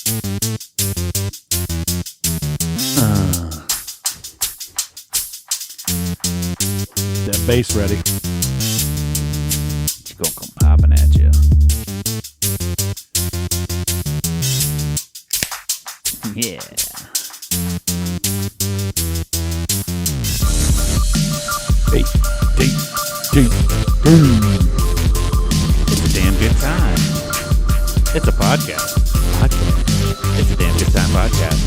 That bass ready. It's gonna come popping at you. Yeah. Hey. It's a damn good time. It's a podcast. It's a damn good time podcast.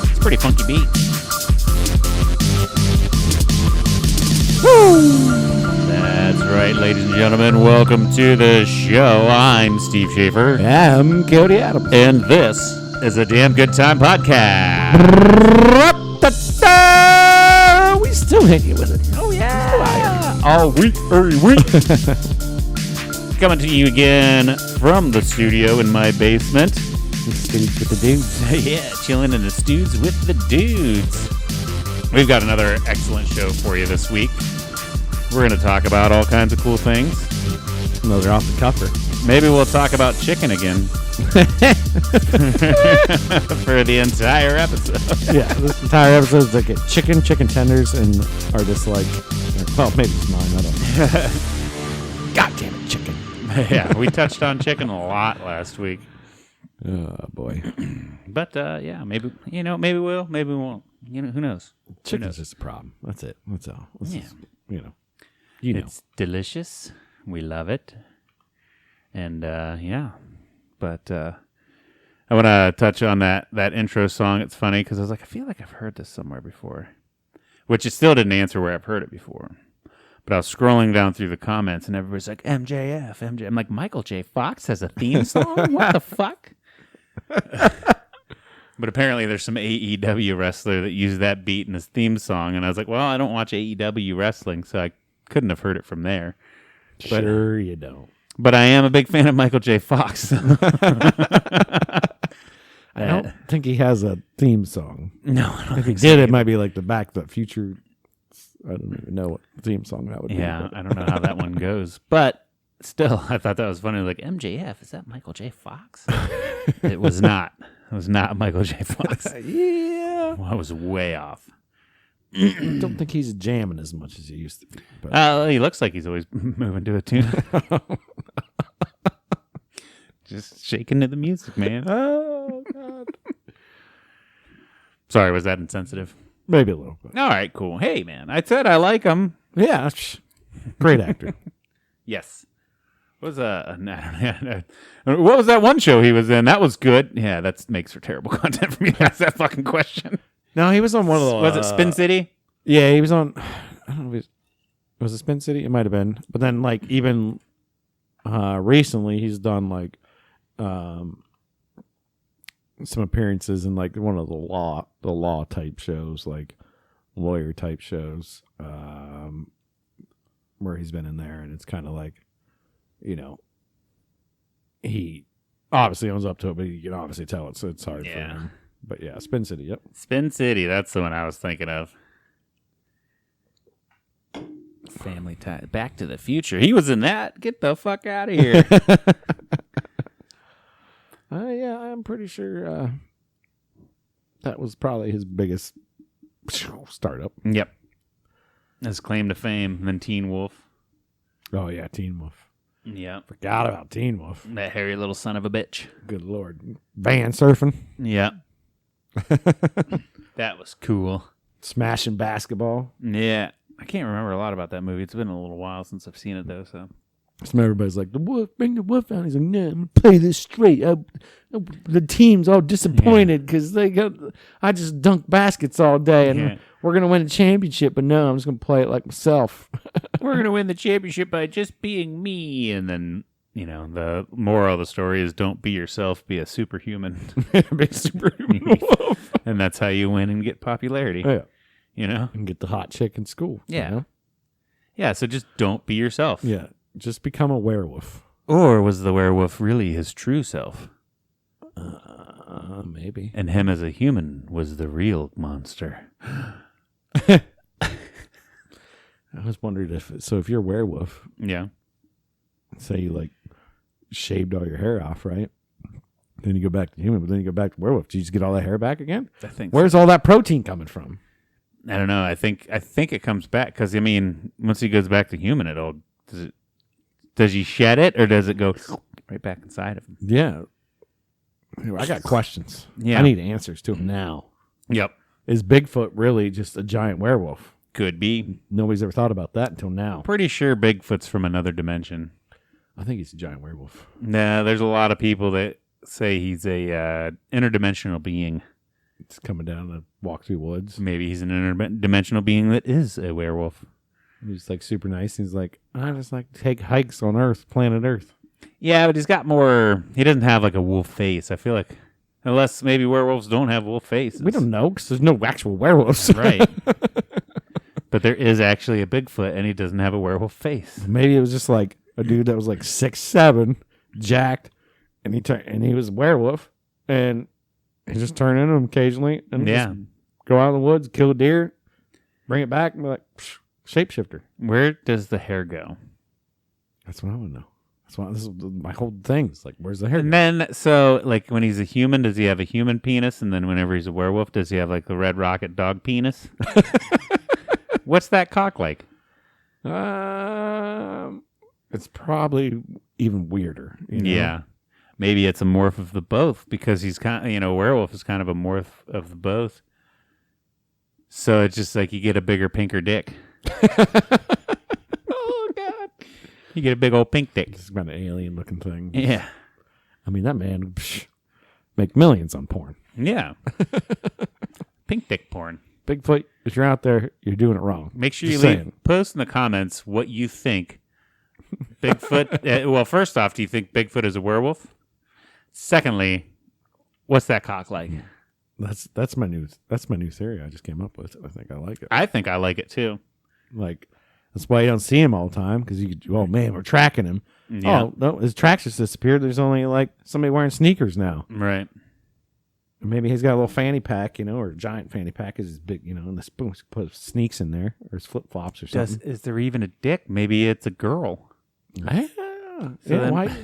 It's a pretty funky beat. Woo! That's right, ladies and gentlemen. Welcome to the show. I'm Steve Schaefer. I'm Cody Adams. And this is a damn good time podcast. We still hit you with it. Oh, yeah. All week, every week. Coming to you again from the studio in my basement. The studs with the dudes. Yeah, chilling in the studs with the dudes. We've got another excellent show for you this week. We're going to talk about all kinds of cool things. Those are off the cupper. Maybe we'll talk about chicken again. For the entire episode. Yeah, this entire episode is like chicken tenders, and are just like, well, maybe it's mine. I don't know. God damn it, chicken. Yeah, we touched on chicken a lot last week. Oh, boy. But, yeah, maybe, maybe we'll, maybe we won't. Who knows? Chicken's just a problem. That's it. That's all. Yeah. It's delicious. We love it. And, yeah. But I want to touch on that intro song. It's funny because I was like, I feel like I've heard this somewhere before. Which it still didn't answer where I've heard it before. But I was scrolling down through the comments and everybody's like, MJF. I'm like, Michael J. Fox has a theme song? What the fuck? But apparently there's some AEW wrestler that used that beat in his theme song. And I was like, well, I don't watch AEW wrestling, so I couldn't have heard it from there. But, sure you don't. But I am a big fan of Michael J. Fox. I don't think he has a theme song. No, I don't If he think so did, either. it might be like the Back to the Future. I don't even know what theme song that would be. Yeah, I don't know how that one goes. But still, I thought that was funny. Like, MJF, is that Michael J. Fox? It was not. It was not Michael J. Fox. Yeah. Well, I was way off. I don't think he's jamming as much as he used to be. But. He looks like he's always moving to a tune. Just shaking to the music, man. Oh, God. Sorry, was that insensitive? Maybe a little bit. All right, cool. Hey, man, I said I like him. Yeah. Great actor. Yes. What was what was that one show he was in? That was good. Yeah, that makes for terrible content for me to ask that fucking question. No, he was on one of the... Was it Spin City? Yeah, he was on... I don't know if was it Spin City? It might have been. But then, like, even recently, he's done, like, some appearances in, like, one of the law type shows, like, lawyer type shows, where he's been in there. And it's kind of like, he obviously owns up to it, but you can obviously tell it's hard for him. But yeah, Spin City, yep. Spin City, that's the one I was thinking of. Family Time. Back to the Future. He was in that. Get the fuck out of here. Yeah, I'm pretty sure that was probably his biggest startup. Yep. His claim to fame. And then Teen Wolf. Oh, yeah, Teen Wolf. Yep. Forgot about Teen Wolf. That hairy little son of a bitch. Good Lord. Van surfing. Yep. That was cool. Smashing basketball. Yeah. I can't remember a lot about that movie. It's been a little while since I've seen it, though, so... So everybody's like, the wolf, bring the wolf out. He's like, no, I'm going to play this straight. The team's all disappointed because I just dunk baskets all day and we're going to win a championship. But no, I'm just going to play it like myself. We're going to win the championship by just being me. And then, the moral of the story is don't be yourself, be a superhuman. Be a superhuman wolf. And that's how you win and get popularity. Yeah. And get the hot chick in school. Yeah. Yeah, so just don't be yourself. Yeah. Just become a werewolf. Or was the werewolf really his true self? Maybe. And him as a human was the real monster. Oh, was wondering if you're a werewolf, Yeah. say you like shaved all your hair off, right? Then you go back to human, but then you go back to werewolf. Do you just get all that hair back again? I think. Where's all that protein coming from? I don't know. I think it comes back because once he goes back to human, does he shed it or does it go right back inside of him? Yeah. Anyway, I got questions. Yeah. I need answers to them now. Yep. Is Bigfoot really just a giant werewolf? Could be. Nobody's ever thought about that until now. Pretty sure Bigfoot's from another dimension. I think he's a giant werewolf. Nah, there's a lot of people that say he's a interdimensional being. It's coming down to walk through woods. Maybe he's an interdimensional being that is a werewolf. He's like super nice. He's like, I just like to take hikes on Earth, planet Earth. Yeah, but he's got more. He doesn't have like a wolf face. I feel like, unless maybe werewolves don't have wolf faces. We don't know because there's no actual werewolves. Right. But there is actually a Bigfoot, and he doesn't have a werewolf face. Maybe it was just like a dude that was like 6'7", jacked, and he was a werewolf, and he just turned into him occasionally, and just go out in the woods, kill a deer, bring it back, and be like, shapeshifter. Where does the hair go? That's what I want to know. This is my whole thing. It's like, where's the hair? And then, so like when he's a human, does he have a human penis? And then whenever he's a werewolf, does he have like the Red Rocket dog penis? What's that cock like? It's probably even weirder. You know? Yeah. Maybe it's a morph of the both because he's kind of, werewolf is kind of a morph of the both. So it's just like you get a bigger, pinker dick. Oh, God. You get a big old pink dick. It's about an alien looking thing. Yeah. I mean, that man would make millions on porn. Yeah. Pink dick porn. Bigfoot, if you're out there, you're doing it wrong. Make sure you post in the comments what you think Bigfoot. Well, first off, do you think Bigfoot is a werewolf? Secondly, what's that cock like? That's my new theory I just came up with. I think I like it. I think I like it too. Like, that's why you don't see him all the time because oh man, we're tracking him. Yeah. Oh no, his tracks just disappeared. There's only like somebody wearing sneakers now. Right. Maybe he's got a little fanny pack, or a giant fanny pack is big, and the put sneaks in there or his flip flops or something. Is there even a dick? Maybe it's a girl. Yeah.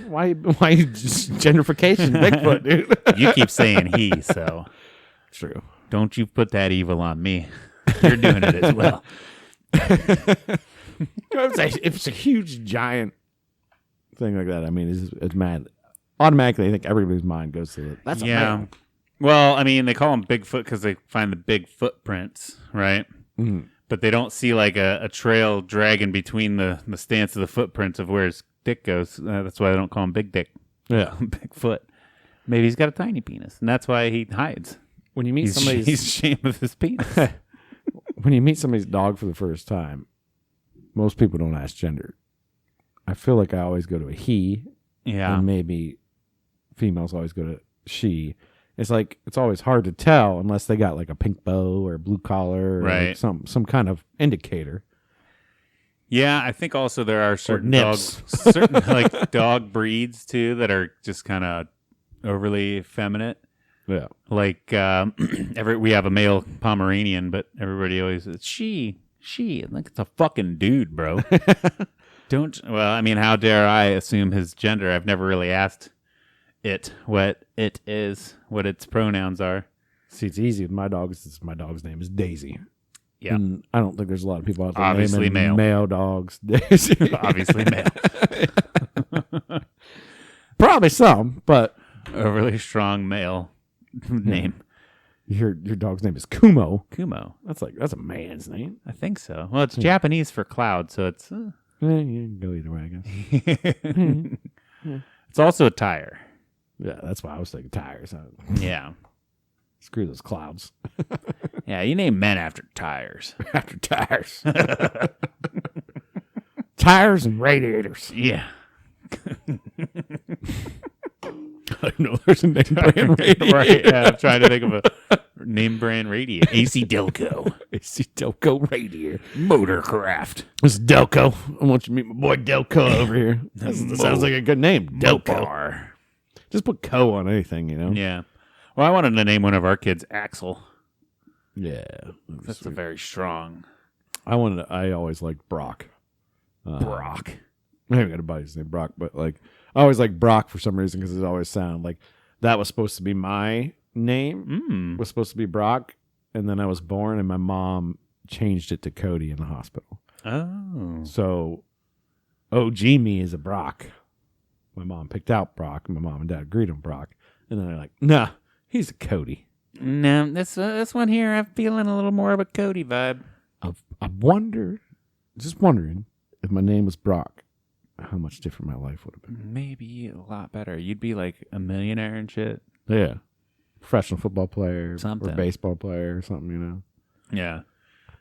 Why just gentrification, Bigfoot, dude? You keep saying he, so true. Don't you put that evil on me? You're doing it as well. If it's a huge giant thing like that, I mean, it's mad. Automatically, I think everybody's mind goes to it. That's a man. Well, I mean, they call them Bigfoot because they find the big footprints, right? Mm-hmm. But they don't see like a trail dragging between the stance of the footprints of where his dick goes. That's why they don't call him Big Dick. Yeah, Bigfoot. Maybe he's got a tiny penis, and that's why he hides. When you meet somebody, he's ashamed of his penis. When you meet somebody's dog for the first time, most people don't ask gender. I feel like I always go to a he. Yeah, and maybe females always go to she. It's like it's always hard to tell unless they got like a pink bow or a blue collar or like some kind of indicator. Yeah, I think also there are certain like dog breeds too that are just kind of overly effeminate. Yeah, like we have a male Pomeranian, but everybody always says she. I think it's a fucking dude, bro. Well, I mean, how dare I assume his gender? I've never really asked it what it is, what its pronouns are. See, it's easy with my dogs. My dog's name is Daisy. Yeah, and I don't think there's a lot of people out there obviously naming male dogs Daisy. Obviously male. Probably some, but overly strong male name. Your dog's name is Kumo. Kumo. That's a man's name. I think so. Well, it's Japanese for cloud, so it's. You can go either way, I guess. It's also a tire. Yeah, that's why I was thinking tires. Yeah. Screw those clouds. Yeah, you name men after tires. After tires. Tires and radiators. Yeah. I don't know. There's a name brand radiator. Right. Yeah, I'm trying to think of a name brand radiator. AC Delco. AC Delco radiator. Motorcraft. This is Delco. I want you to meet my boy Delco over here. That sounds like a good name. Delco. Just put co on anything, Yeah. Well, I wanted to name one of our kids Axel. Yeah. That's a very strong. I always liked Brock. Brock. I haven't got a buddy's named Brock, but like I always liked Brock for some reason because it always sounded like that was supposed to be my name. Was supposed to be Brock, and then I was born, and my mom changed it to Cody in the hospital. Oh. So OG me is a Brock. My mom picked out Brock, and my mom and dad agreed on Brock. And then they're like, nah, he's a Cody. No, this one here, I'm feeling a little more of a Cody vibe. I wonder, just wondering, if my name was Brock, how much different my life would have been. Maybe a lot better. You'd be like a millionaire and shit. Yeah. Professional football player Something. or baseball player or something, you know? Yeah.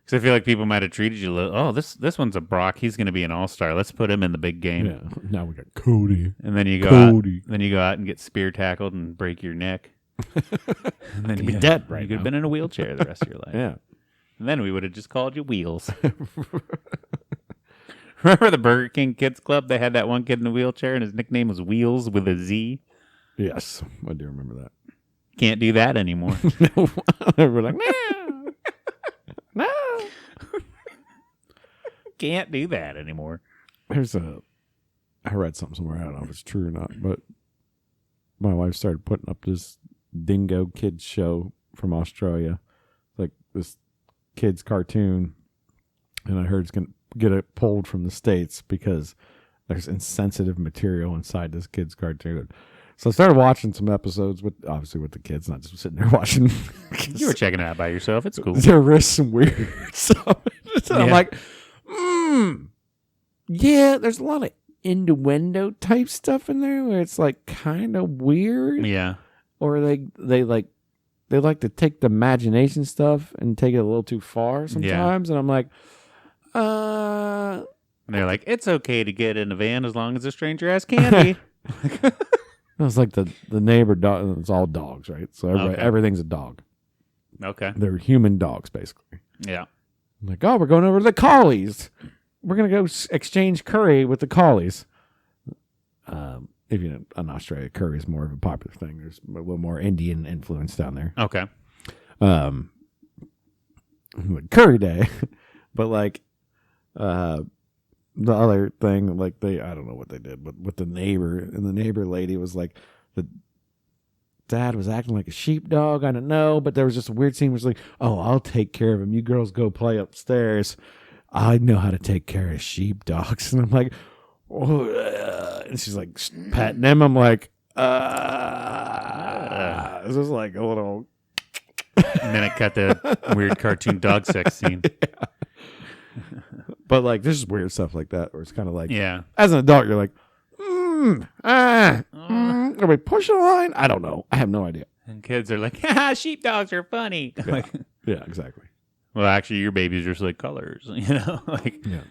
Because I feel like people might have treated you, this one's a Brock. He's going to be an all-star. Let's put him in the big game. Yeah. Now we got Cody. And then you go Cody. out, and get spear tackled and break your neck. And then You'd be dead right You could have now. been in a wheelchair the rest of your life. Yeah. And then we would have just called you Wheels. Remember the Burger King Kids Club? They had that one kid in a wheelchair, and his nickname was Wheels with a Z. Yes. I do remember that. Can't do that anymore. No. We're like, no. No. Can't do that anymore. I read something somewhere. I don't know if it's true or not, but my wife started putting up this dingo kids show from Australia, like this kids cartoon, and I heard it's going to get it pulled from the States because there's insensitive material inside this kids cartoon. So I started watching some episodes obviously with the kids, not just sitting there watching. You were checking it out by yourself. It's cool. There is some weird stuff. So I'm like, yeah, there's a lot of innuendo type stuff in there where it's like kind of weird. Yeah. Or they like to take the imagination stuff and take it a little too far sometimes. And I'm like, And they're like, it's okay to get in a van as long as a stranger has candy. It was like the neighbor dog. It's all dogs, right? So everything's a dog. Okay. They're human dogs, basically. Yeah. I'm like, oh, we're going over to the collies. We're going to go exchange curry with the collies. If you know, in Australia, curry is more of a popular thing. There's a little more Indian influence down there. Okay. Like curry day. But like, the other thing, like I don't know what they did, but with the neighbor, and the neighbor lady was like, the dad was acting like a sheepdog. I don't know, but there was just a weird scene where it's like, oh, I'll take care of him. You girls go play upstairs. I know how to take care of sheepdogs. And I'm like, oh, and she's like patting him. I'm like, this is like a little. And then it cut the weird cartoon dog sex scene. Yeah. But like, there's just weird stuff like that, where it's kind of like, Yeah. as an adult, you're like, are we pushing the line? I don't know. I have no idea. And kids are like, ha, sheepdogs are funny. Yeah, Like, yeah, exactly. well, actually, your babies are just like colors, you know? Like, Yeah.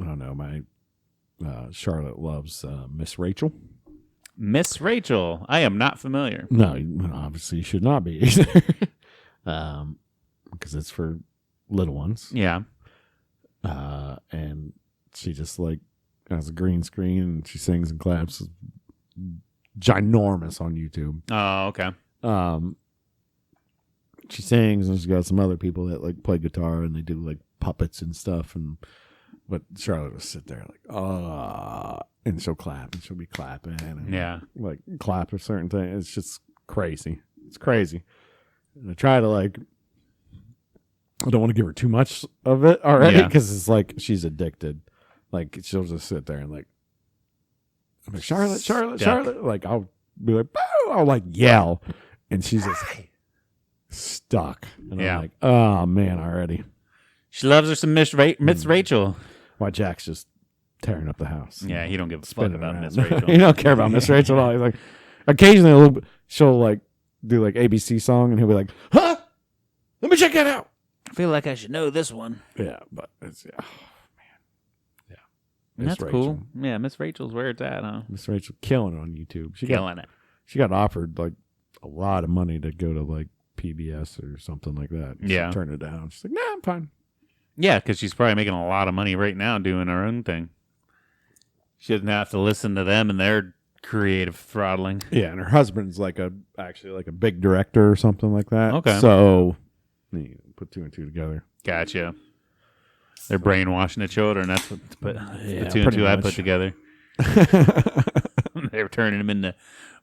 I don't know. My Charlotte loves Miss Rachel. Miss Rachel. I am not familiar. No, obviously you should not be either. Because it's for little ones. Yeah. And she just like has a green screen and she sings and claps. Ginormous on YouTube. Oh, okay. She sings and she's got some other people that like play guitar and they do like puppets and stuff. But Charlotte will sit there like, and she'll clap and she'll be clapping and like clap a certain thing. It's just crazy. It's crazy. And I try to like, I don't want to give her too much of it already because it's like she's addicted. Like she'll just sit there and like, I'm like, Charlotte. Like I'll be like, boo! I'll like yell, and she's just stuck. And I'm like, oh man, already. She loves her some Miss Rachel. Why Jack's just tearing up the house. Yeah, he don't give a fuck Spinning about around. Miss Rachel. He don't care about Miss Rachel at all. He's like, occasionally a little bit, she'll like do like ABC song, and he'll be like, huh? Let me check that out. I feel like I should know this one. Yeah, but it's oh man, yeah. That's cool. Yeah, Miss Rachel's where it's at, huh? Miss Rachel killing it on YouTube. She Killing it. She got offered like a lot of money to go to like PBS or something like that. She turned it down. She's like, nah, I'm fine. Yeah, because she's probably making a lot of money right now doing her own thing. She doesn't have to listen to them and their creative throttling. Yeah, and her husband's actually like a big director or something like that. Okay. So you put two and two together. Gotcha. They're brainwashing the children. That's what the two and two I put together. They were turning them into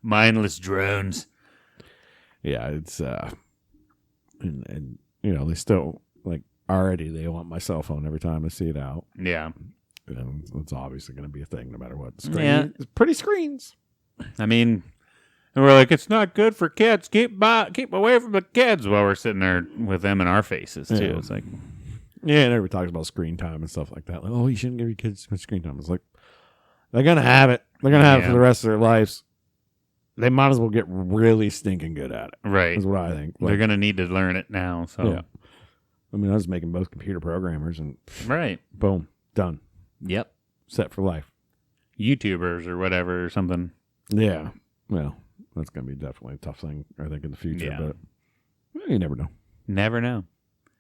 mindless drones. Yeah, it's and they still already they want my cell phone every time I see it out. Yeah, and it's obviously going to be a thing no matter what. Screen. Yeah, it's pretty screens. I mean, and we're like, it's not good for kids. Keep away from the kids while we're sitting there with them in our faces too. Yeah. It's like, yeah, and everybody talks about screen time and stuff like that. Like, oh, you shouldn't give your kids too much screen time. It's like they're gonna have it. They're gonna have it for the rest of their lives. They might as well get really stinking good at it. Right. Is what I think. They're going to need to learn it now. So yeah. I mean, I was making both computer programmers and boom, done. Yep. Set for life. YouTubers or whatever or something. Yeah. Well, that's going to be definitely a tough thing, I think, in the future. Yeah. But you never know. Never know.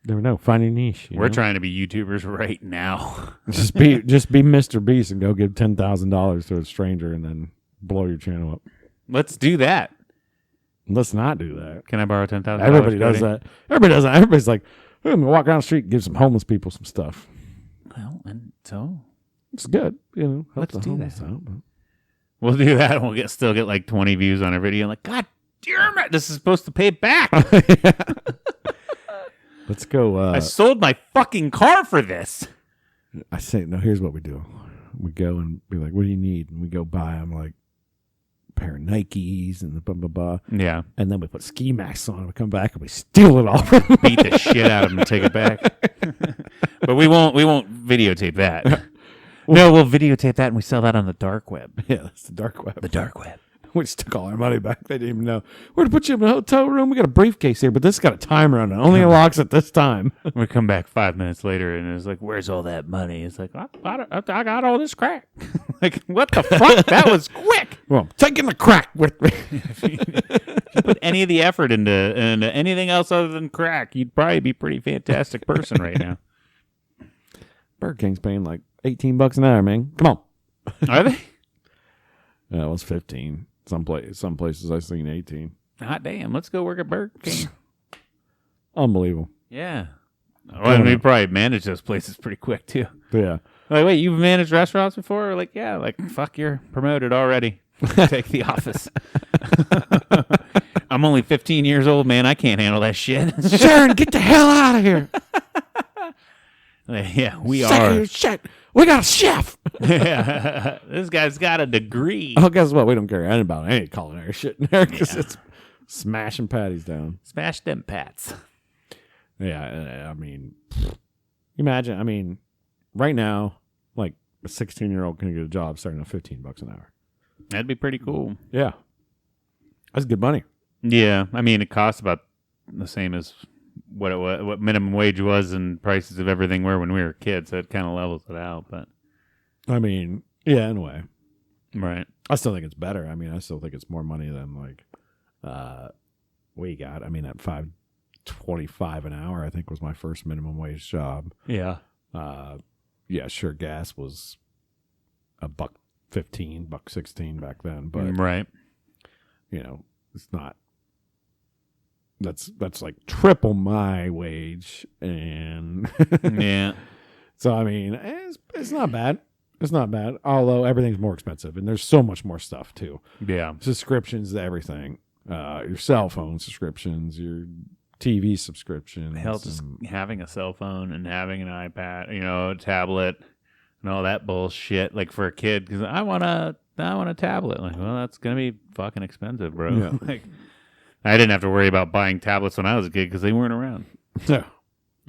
Never know. Find a niche. We're trying to be YouTubers right now. just be Mr. Beast and go give $10,000 to a stranger and then blow your channel up. Let's do that. Let's not do that. Can I borrow $10,000? Everybody does that. Everybody does that. Everybody's like, I'm going to walk down the street and give some homeless people some stuff. Well, and so? It's good. Let's do that. Out, but... We'll do that and we'll still get like 20 views on our video. Like, God damn it. This is supposed to pay back. Let's go. I sold my fucking car for this. I say, no, here's what we do. We go and be like, what do you need? And we go buy them like pair of Nikes and the blah, blah, blah. Yeah. And then we put ski masks on and we come back and we steal it all. Beat the shit out of them and take it back. But we won't videotape that. No, we'll videotape that and we sell that on the dark web. Yeah, that's the dark web. The dark web. We just took all our money back. They didn't even know. We're going to put you in a hotel room. We got a briefcase here, but this got a timer on it. Only unlocks at this time. We come back 5 minutes later, and it's like, where's all that money? It's like, I got all this crack. Like, what the fuck? That was quick. Well, I'm taking the crack with me. If you put any of the effort into anything else other than crack, you'd probably be a pretty fantastic person right now. Burger King's paying like $18 an hour, man. Come on. Are they? Yeah, it was 15. Some places I've seen 18. Hot damn. Let's go work at Burger King. Unbelievable. Yeah. Well, we probably manage those places pretty quick, too. Yeah. Like, wait, you've managed restaurants before? Or like, yeah. Like, fuck, you're promoted already. Take the office. I'm only 15 years old, man. I can't handle that shit. Sharon, get the hell out of here. Yeah, we are. Shit. We got a chef. Yeah. This guy's got a degree. Oh, guess what? We don't care anything about any culinary shit in there because it's smashing patties down. Smash them pats. Yeah, I mean, imagine. I mean, right now, like a 16-year-old can get a job starting at $15 an hour. That'd be pretty cool. Yeah, that's good money. Yeah, I mean, it costs about the same as what minimum wage was and prices of everything were when we were kids, so it kind of levels it out. But I mean, yeah, in a way, right? I still think it's better. I mean, I still think it's more money than like we got. I mean, at $5.25 an hour, I think was my first minimum wage job. Yeah, yeah, sure. Gas was $1.15, $1.16 back then, but right, it's not. That's like triple my wage, and yeah. So I mean, it's not bad. It's not bad. Although everything's more expensive, and there's so much more stuff too. Yeah, subscriptions to everything. Your cell phone subscriptions, your TV subscriptions. Hell, just having a cell phone and having an iPad, a tablet, and all that bullshit. Like for a kid, because I want a tablet. Like, well, that's gonna be fucking expensive, bro. Yeah. Like. I didn't have to worry about buying tablets when I was a kid because they weren't around. Yeah.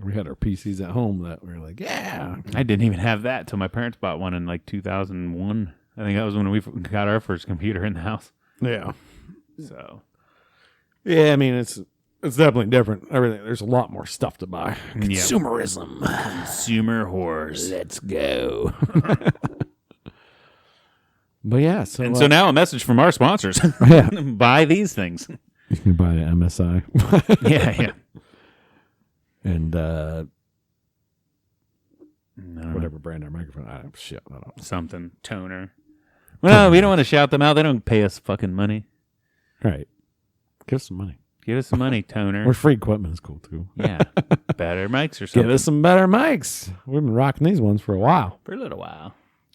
We had our PCs at home that we were like, yeah. I didn't even have that till my parents bought one in like 2001. I think that was when we got our first computer in the house. Yeah. So. Yeah, I mean, it's definitely different. Everything. There's a lot more stuff to buy. Consumerism. Consumer whores. Let's go. But yeah. So now a message from our sponsors. Yeah. Buy these things. You can buy the MSI. Yeah. And whatever brand our microphone. I don't know. Something. Toner. Well, we don't want to shout them out. They don't pay us fucking money. Right. Give us some money. Give us some money, Toner. Or free equipment is cool too. Yeah. Better mics or something. Give us some better mics. We've been rocking these ones for a while. For a little while.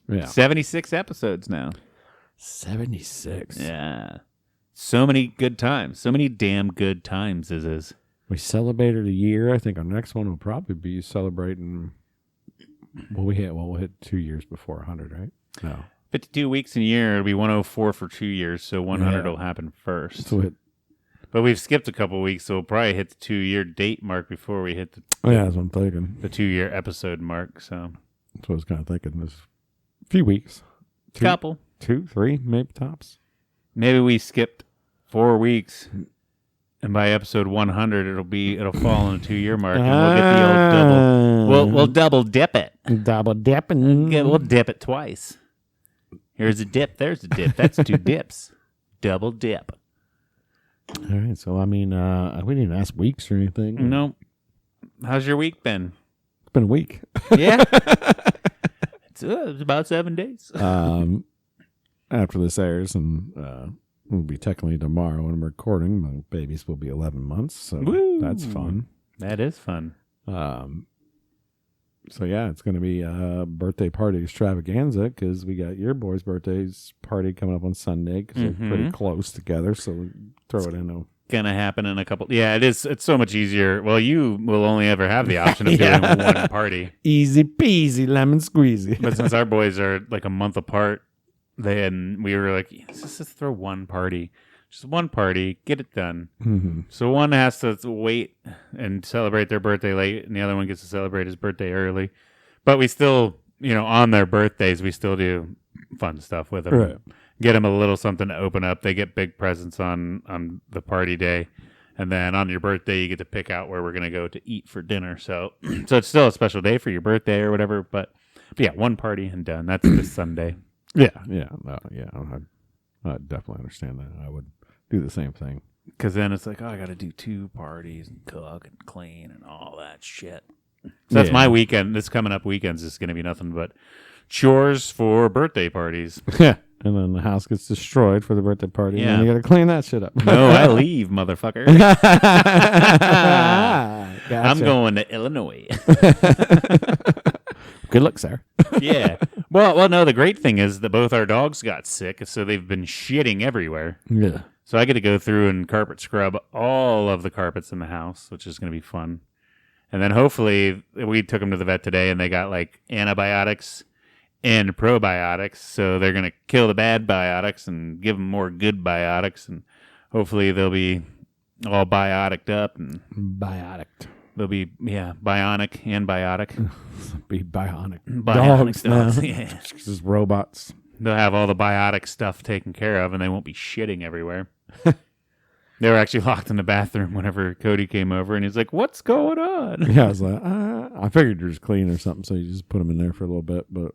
Yeah. 76 episodes now. 76. Yeah. So many good times. So many damn good times is. We celebrated a year. I think our next one will probably be celebrating. We'll hit 2 years before 100, right? No. 52 weeks in a year. It'll be 104 for 2 years. So 100 will happen first. So but we've skipped a couple weeks, so we'll probably hit the 2-year date mark before we hit that's what I'm thinking. The 2-year episode mark. So that's what I was kind of thinking. This few weeks. Couple. 2, 3, maybe tops. Maybe we skipped 4 weeks, and by episode 100, it'll fall on the 2-year mark, and we'll get the old double. We'll double dip it. Double dipping. We'll dip it twice. Here's a dip. There's a dip. That's 2 dips. Double dip. All right. So I mean, we didn't ask weeks or anything. No. How's your week been? It's been a week. Yeah. It's about 7 days. After this airs, and it'll be technically tomorrow when I'm recording. My babies will be 11 months, so Woo! That's fun. That is fun. So yeah, it's going to be a birthday party extravaganza because we got your boys' birthdays party coming up on Sunday because they're pretty close together. So we throw it in. Gonna happen in a couple. Yeah, it is. It's so much easier. Well, you will only ever have the option of doing one party. Easy peasy, lemon squeezy. But since our boys are like a month apart, we were like, let's just throw one party. Just one party, get it done. Mm-hmm. So one has to wait and celebrate their birthday late, and the other one gets to celebrate his birthday early. But we still, on their birthdays, we still do fun stuff with them. Right. Get them a little something to open up. They get big presents on the party day. And then on your birthday, you get to pick out where we're going to go to eat for dinner. So it's still a special day for your birthday or whatever. But yeah, one party and done. That's this Sunday. Yeah. I definitely understand that. I would do the same thing. Because then it's like, I got to do 2 parties and cook and clean and all that shit. So that's my weekend. This coming up weekends is going to be nothing but chores for birthday parties. Yeah. And then the house gets destroyed for the birthday party. Yeah. And you got to clean that shit up. No, I leave, motherfucker. Gotcha. I'm going to Illinois. Good luck, sir. Yeah. Well, no, the great thing is that both our dogs got sick, so they've been shitting everywhere. Yeah. So I get to go through and carpet scrub all of the carpets in the house, which is going to be fun. And then hopefully we took them to the vet today, and they got like antibiotics and probiotics, so they're going to kill the bad biotics and give them more good biotics, and hopefully they'll be all bioticked up. And biotic. they'll be, bionic and biotic. Be bionic. Dogs. Yeah. Just robots. They'll have all the biotic stuff taken care of, and they won't be shitting everywhere. They were actually locked in the bathroom whenever Cody came over, and he's like, "What's going on?" Yeah, I was like, I figured you're just clean or something, so you just put them in there for a little bit. But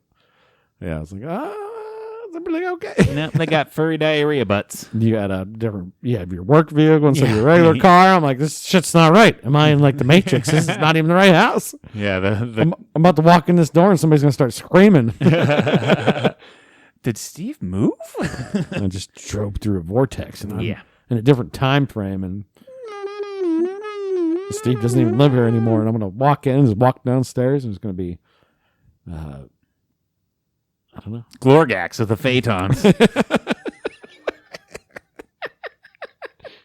yeah, I was like, is everything okay? No, they got furry diarrhea butts. You got you have your work vehicle instead of your regular car. I'm like, this shit's not right. Am I in like the Matrix? This is not even the right house. Yeah, I'm about to walk in this door and somebody's gonna start screaming. Did Steve move? I just drove through a vortex, and I'm in a different time frame, and Steve doesn't even live here anymore. And I'm gonna walk in, and just walk downstairs, and it's gonna be, I don't know, Glorgax of the Phaetons.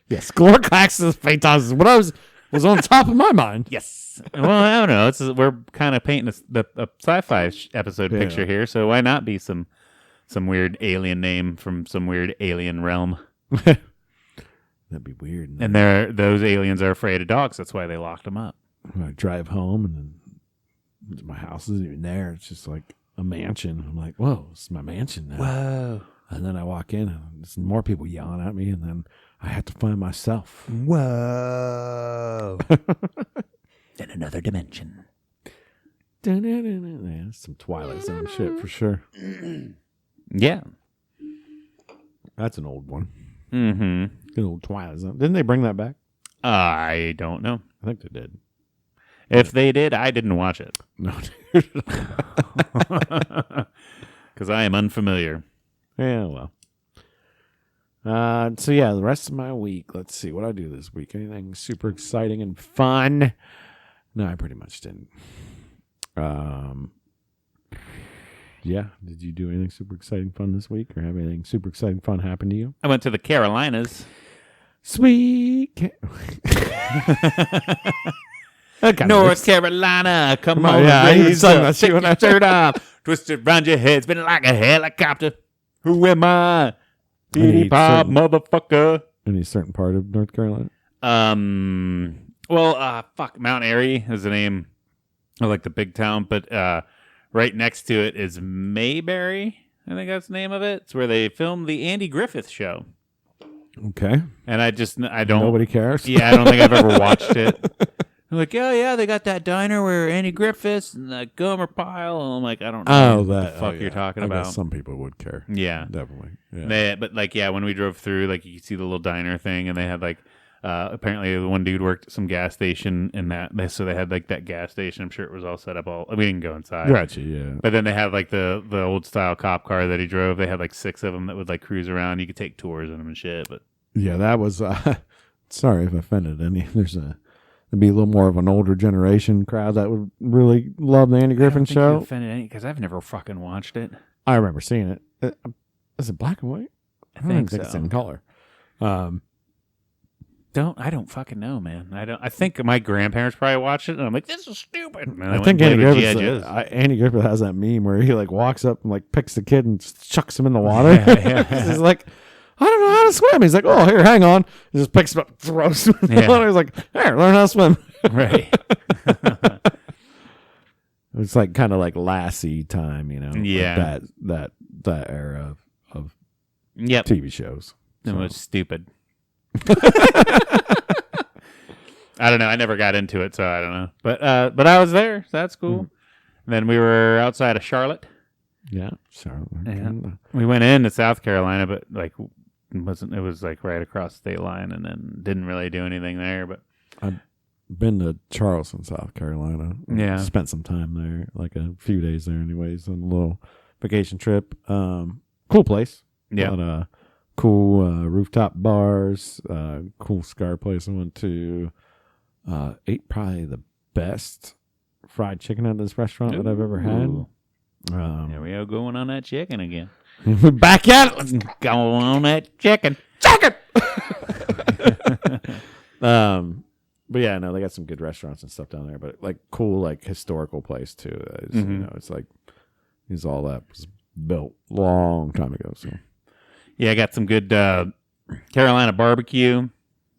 Yes, Glorgax of the Phaetons is what was on top of my mind. Yes. Well, I don't know. We're kind of painting a sci-fi episode picture here, so why not be some weird alien name from some weird alien realm? That'd be weird. And those aliens are afraid of dogs. That's why they locked them up. I drive home, and then my house isn't even there. It's just like a mansion. I'm like, whoa, this is my mansion now. Whoa. And then I walk in, and there's more people yelling at me, and then I have to find myself. Whoa. In another dimension. Yeah, some Twilight Zone shit for sure. Yeah. That's an old one. Mm-hmm. Good old Twilight Zone. Didn't they bring that back? I don't know. I think they did. If they did, I didn't watch it. No, dude. Because I am unfamiliar. Yeah, well. So yeah, the rest of my week. Let's see what I do this week. Anything super exciting and fun? No, I pretty much didn't. Yeah. Did you do anything super exciting fun this week, or have anything super exciting fun happen to you? I went to the Carolinas. Sweet. North Carolina, come on, yeah, raise up, that take your shirt off, twist it around your head, spin it like a helicopter. Who am I? Petey Pop, motherfucker. Any certain part of North Carolina? Mount Airy is the name of like the big town, but right next to it is Mayberry. I think that's the name of it. It's where they filmed the Andy Griffith Show. Okay. And I don't. Nobody cares. Yeah, I don't think I've ever watched it. I'm like, yeah, they got that diner where Andy Griffiths and the Gomer Pyle. And I'm like, I don't know what the fuck you're talking about. Guess some people would care. Yeah. Definitely. Yeah. When we drove through, like, you could see the little diner thing, and they had, like, apparently the one dude worked at some gas station, so they had, like, that gas station. I'm sure it was all set up we didn't go inside. Gotcha, yeah. But then they had, like, the old style cop car that he drove. They had, like, 6 of them that would, like, cruise around. You could take tours in them and shit, but. Yeah, that was, sorry if I offended any. There'd be a little more of an older generation crowd that would really love the Andy Griffith Show. Because I've never fucking watched it. I remember seeing it. Is it black and white? I think so. It's in color. I don't fucking know, man. I think my grandparents probably watched it, and I'm like, this is stupid. And I think Andy Griffith has that meme where he like walks up and like picks the kid and just chucks him in the water. He's like, I don't know how to swim. He's like, oh, here, hang on. He just picks him up, throws him in the water. He's like, here, learn how to swim. Right. It's like kind of like Lassie time, you know? Yeah. Like that era of yep. TV shows. It was stupid. I don't know. I never got into it, so I don't know. But I was there, so that's cool. And then we were outside of Charlotte. Yeah, Charlotte. Yeah. We went into South Carolina, but like it was like right across the state line, and then didn't really do anything there. But I've been to Charleston, South Carolina. Yeah, spent some time there, like a few days there, anyways, on a little vacation trip. Cool place. Yeah, but, cool rooftop bars. Cool cigar place I went to. Ate probably the best fried chicken at this restaurant that I've ever had. There we go, going on that chicken again. Back at it. Let's go on that chicken. But yeah, no, they got some good restaurants and stuff down there. But like cool, like historical place too. You know, it's like all that was built long time ago. So yeah, I got some good Carolina barbecue.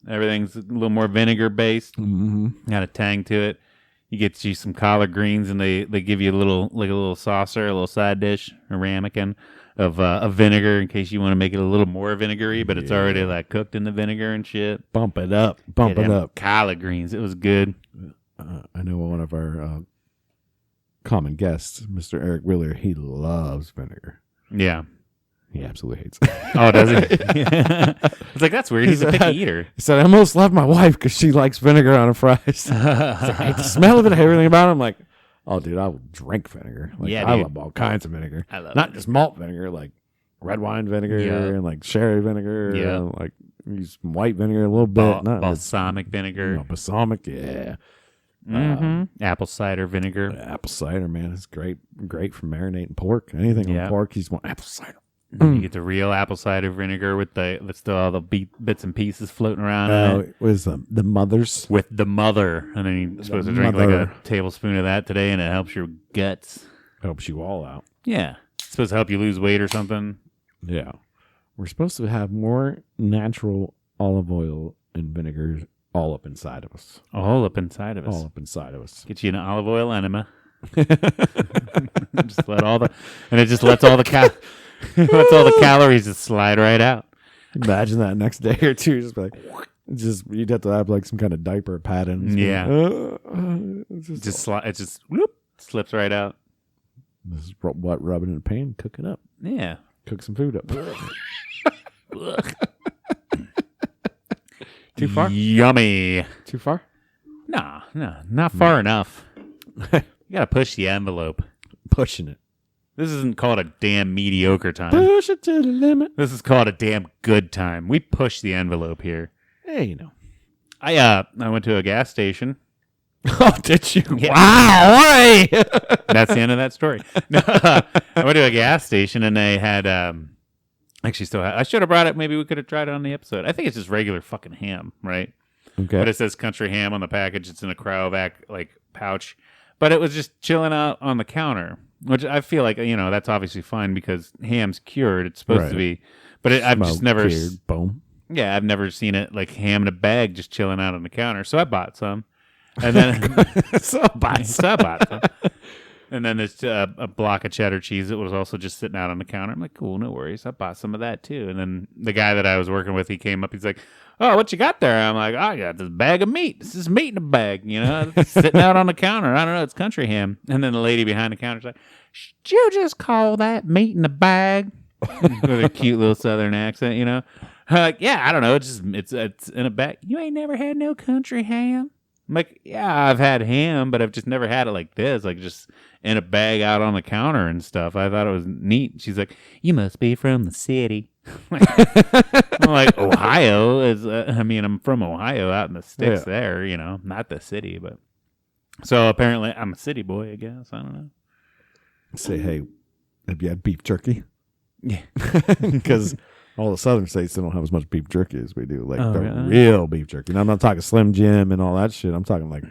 Everything's a little more vinegar based. Got a tang to it. You get you some collard greens, and they give you a little saucer, a little side dish, a ramekin of vinegar in case you want to make it a little more vinegary, but it's already like cooked in the vinegar and shit. Bump it up. Collard greens, it was good. I know one of our common guests, Mr. Eric Wheeler, he loves vinegar. Yeah. He absolutely hates it. Oh, does he? It's like, that's weird. He's a picky eater. He said, I almost left my wife because she likes vinegar on her fries. I hate the smell of it. I hate everything about it. I'm like, oh, dude, I will drink vinegar. Like, yeah, I love all kinds of vinegar. I love Not just malt vinegar, like red wine vinegar and like sherry vinegar. Yeah. Like use some white vinegar a little bit. Balsamic vinegar. Balsamic, yeah. Apple cider vinegar. Apple cider, man. It's great for marinating pork. Anything on pork, he's want apple cider. You get the real apple cider vinegar with still all the bits and pieces floating around. It was the mother's with the mother, and then you're supposed to drink like a tablespoon of that today, and it helps your guts. Helps you all out. Yeah, it's supposed to help you lose weight or something. Yeah, we're supposed to have more natural olive oil and vinegar all up inside of us. All up inside of us. All up inside of us. Get you an olive oil enema. Just let it just lets all the lets all the calories just slide right out. Imagine that next day or two, just be like, you'd have to have like some kind of diaper pattern. Yeah, it just whoop, slips right out. This is what rubbing in a pan, cooking up. Yeah, cook some food up. Too far? Yummy. Too far? Nah, not far enough. You gotta push the envelope. Pushing it. This isn't called a damn mediocre time. Push it to the limit. This is called a damn good time. We push the envelope here. Hey, you know. I went to a gas station. Oh, did you? Yeah. Wow. Hey. That's the end of that story. No, I went to a gas station and they had actually still had, I should have brought it. Maybe we could have tried it on the episode. I think it's just regular fucking ham, right? Okay. But it says country ham on the package. It's in a cryovac like pouch. But it was just chilling out on the counter, which I feel like, that's obviously fine because ham's cured. It's supposed to be. But I've just never. Cured. Boom. Yeah, I've never seen it like ham in a bag just chilling out on the counter. So I bought some. And then so I bought some. And then there's a block of cheddar cheese that was also just sitting out on the counter. I'm like, cool, no worries. I bought some of that too. And then the guy that I was working with, he came up. He's like, oh, what you got there? I'm like, I got this bag of meat. This is meat in a bag, it's sitting out on the counter. I don't know. It's country ham. And then the lady behind the counter's like, did you just call that meat in a bag? With a cute little southern accent, Like, yeah, I don't know. It's in a bag. You ain't never had no country ham? I'm like, yeah, I've had ham, but I've just never had it like this, like just in a bag out on the counter and stuff. I thought it was neat. She's like, you must be from the city. I'm like, Ohio is, I'm from Ohio out in the sticks there, not the city, but. So apparently I'm a city boy, I guess. I don't know. Say, hey, have you had beef jerky? Yeah. Because all the southern states, they don't have as much beef jerky as we do. Like real beef jerky. And I'm not talking Slim Jim and all that shit. I'm talking like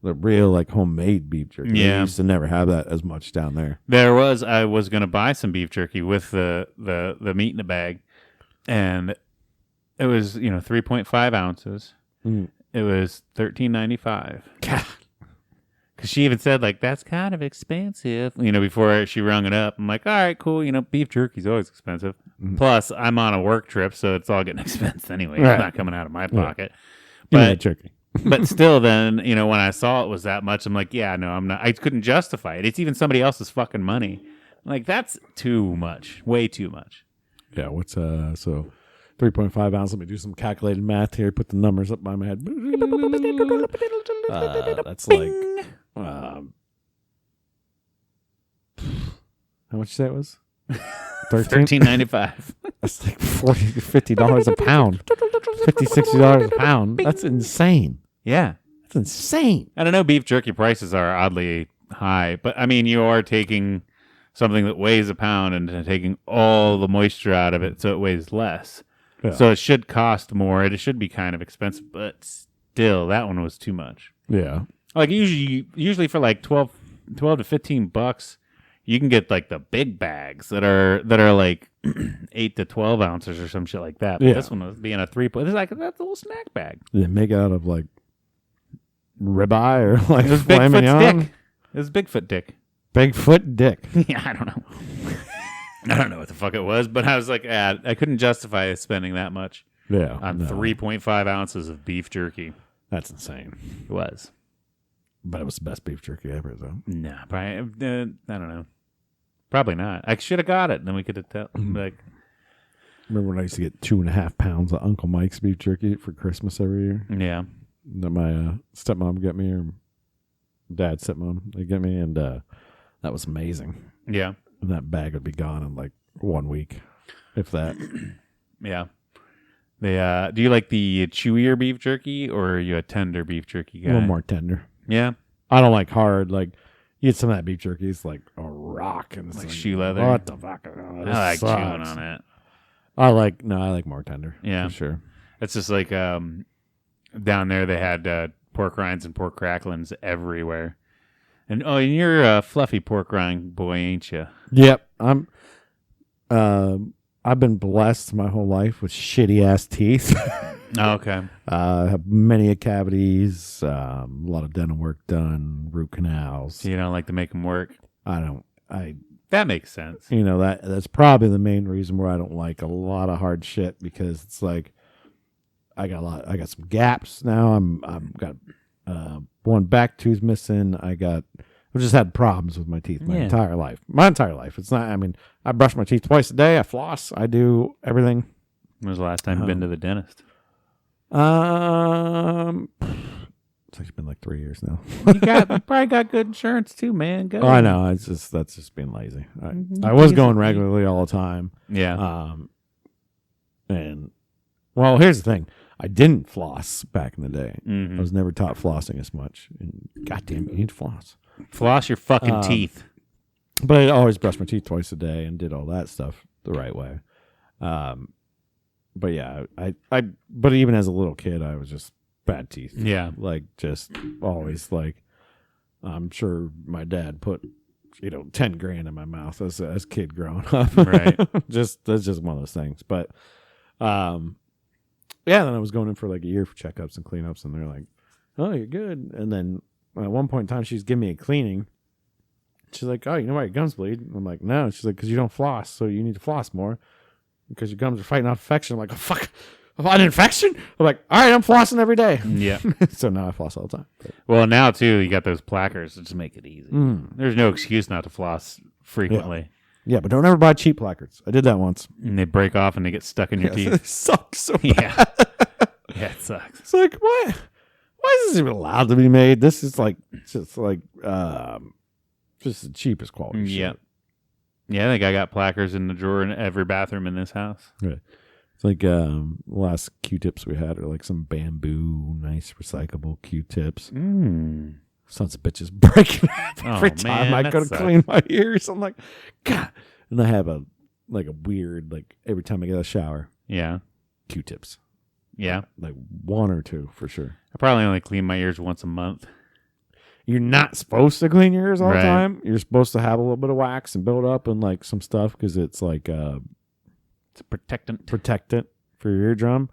the real like homemade beef jerky. Yeah. They used to never have that as much down there. I was going to buy some beef jerky with the meat in the bag. And it was, 3.5 ounces. Mm. It was $13.95. God. Because she even said, like, that's kind of expensive, before she rung it up. I'm like, all right, cool. Beef jerky's always expensive. Mm. Plus, I'm on a work trip, so it's all getting expensive anyway. Right. It's not coming out of my pocket. But jerky. But still, then, when I saw it was that much, I'm like, yeah, no, I'm not. I couldn't justify it. It's even somebody else's fucking money. Like, that's too much. Way too much. Yeah, what's, so 3.5 ounces. Let me do some calculated math here. Put the numbers up by my head. That's like... how much you say it was? $13.95. That's like $40 to $50 a pound. $50-$60 a pound. That's insane. Yeah, that's insane. I don't know. Beef jerky prices are oddly high, but I mean, you are taking something that weighs a pound and taking all the moisture out of it, so it weighs less. Yeah. So it should cost more. It should be kind of expensive, but still, that one was too much. Yeah. Like usually for like 12 to $15, you can get like the big bags that are like 8 to 12 ounces or some shit like that. But this one was being a 3. It's like that's a little snack bag. Did it make it out of like ribeye or like it was Bigfoot's dick? It was Bigfoot dick. Bigfoot dick. Yeah, I don't know. I don't know what the fuck it was, but I was like, I couldn't justify spending that much. Yeah, on 3.5 ounces of beef jerky. That's insane. It was. But it was the best beef jerky ever, though. No, probably, I don't know. Probably not. I should have got it. Then we could have like. Remember when I used to get 2.5 pounds of Uncle Mike's beef jerky for Christmas every year? Yeah. That my stepmom would get me, or dad's stepmom they get me, and that was amazing. Yeah. And that bag would be gone in like 1 week, if that. Yeah. They do you like the chewier beef jerky, or are you a tender beef jerky guy? A little more tender. Yeah. I don't like hard. Like, you get some of that beef jerky, it's like a rock. And it's like shoe leather. What the fuck? Oh, I like chewing on it. I like more tender. Yeah. For sure. It's just like down there they had pork rinds and pork cracklings everywhere. And you're a fluffy pork rind boy, ain't you? Yep. I've been blessed my whole life with shitty ass teeth. Oh, okay. Have many cavities, a lot of dental work done, root canals. So you don't like to make them work? That makes sense. That's probably the main reason where I don't like a lot of hard shit, because it's like I got some gaps now. I've got one back tooth missing. I've just had problems with my teeth my entire life. It's not, I brush my teeth twice a day. I floss. I do everything. When was the last time you've been to the dentist? It's been like 3 years now. You probably got good insurance too, man. Go. Oh, I know. That's just being lazy. I was going regularly all the time. Yeah. And well, here's the thing. I didn't floss back in the day. Mm-hmm. I was never taught flossing as much. And goddamn, you need to floss. Floss your fucking teeth. But I always brushed my teeth twice a day and did all that stuff the right way. But yeah, but even as a little kid, I was just bad teeth. Yeah. Like just always like, I'm sure my dad put, 10 grand in my mouth as a kid growing up. Right. That's just one of those things. But, yeah, then I was going in for like a year for checkups and cleanups, and they're like, "Oh, you're good." And then at one point in time, she's giving me a cleaning. She's like, "Oh, you know why your gums bleed?" I'm like, "No." She's like, "Because you don't floss, so you need to floss more because your gums are fighting off infection." I'm like, "Oh fuck, I've had an infection." I'm like, "All right, I'm flossing every day." Yeah. So now I floss all the time. But. Well, now too, you got those plackers that just make it easy. There's no excuse not to floss frequently. Yeah, but don't ever buy cheap placards. I did that once. And they break off and they get stuck in your teeth. It sucks so bad. Yeah. Yeah, it sucks. It's like, what? Why is this even allowed to be made? This is like, just the cheapest quality shit. Yeah, I think I got plackers in the drawer in every bathroom in this house. Right. It's like the last Q-tips we had are like some bamboo, nice recyclable Q-tips. Sons of bitches breaking every time I go to clean my ears. I'm like, God. And I have a weird, like every time I get a shower. Yeah. Q-tips. Yeah. Like one or two for sure. I probably only clean my ears once a month. You're not supposed to clean your ears all the time. You're supposed to have a little bit of wax and build up and like some stuff because it's like it's a protectant for your eardrum.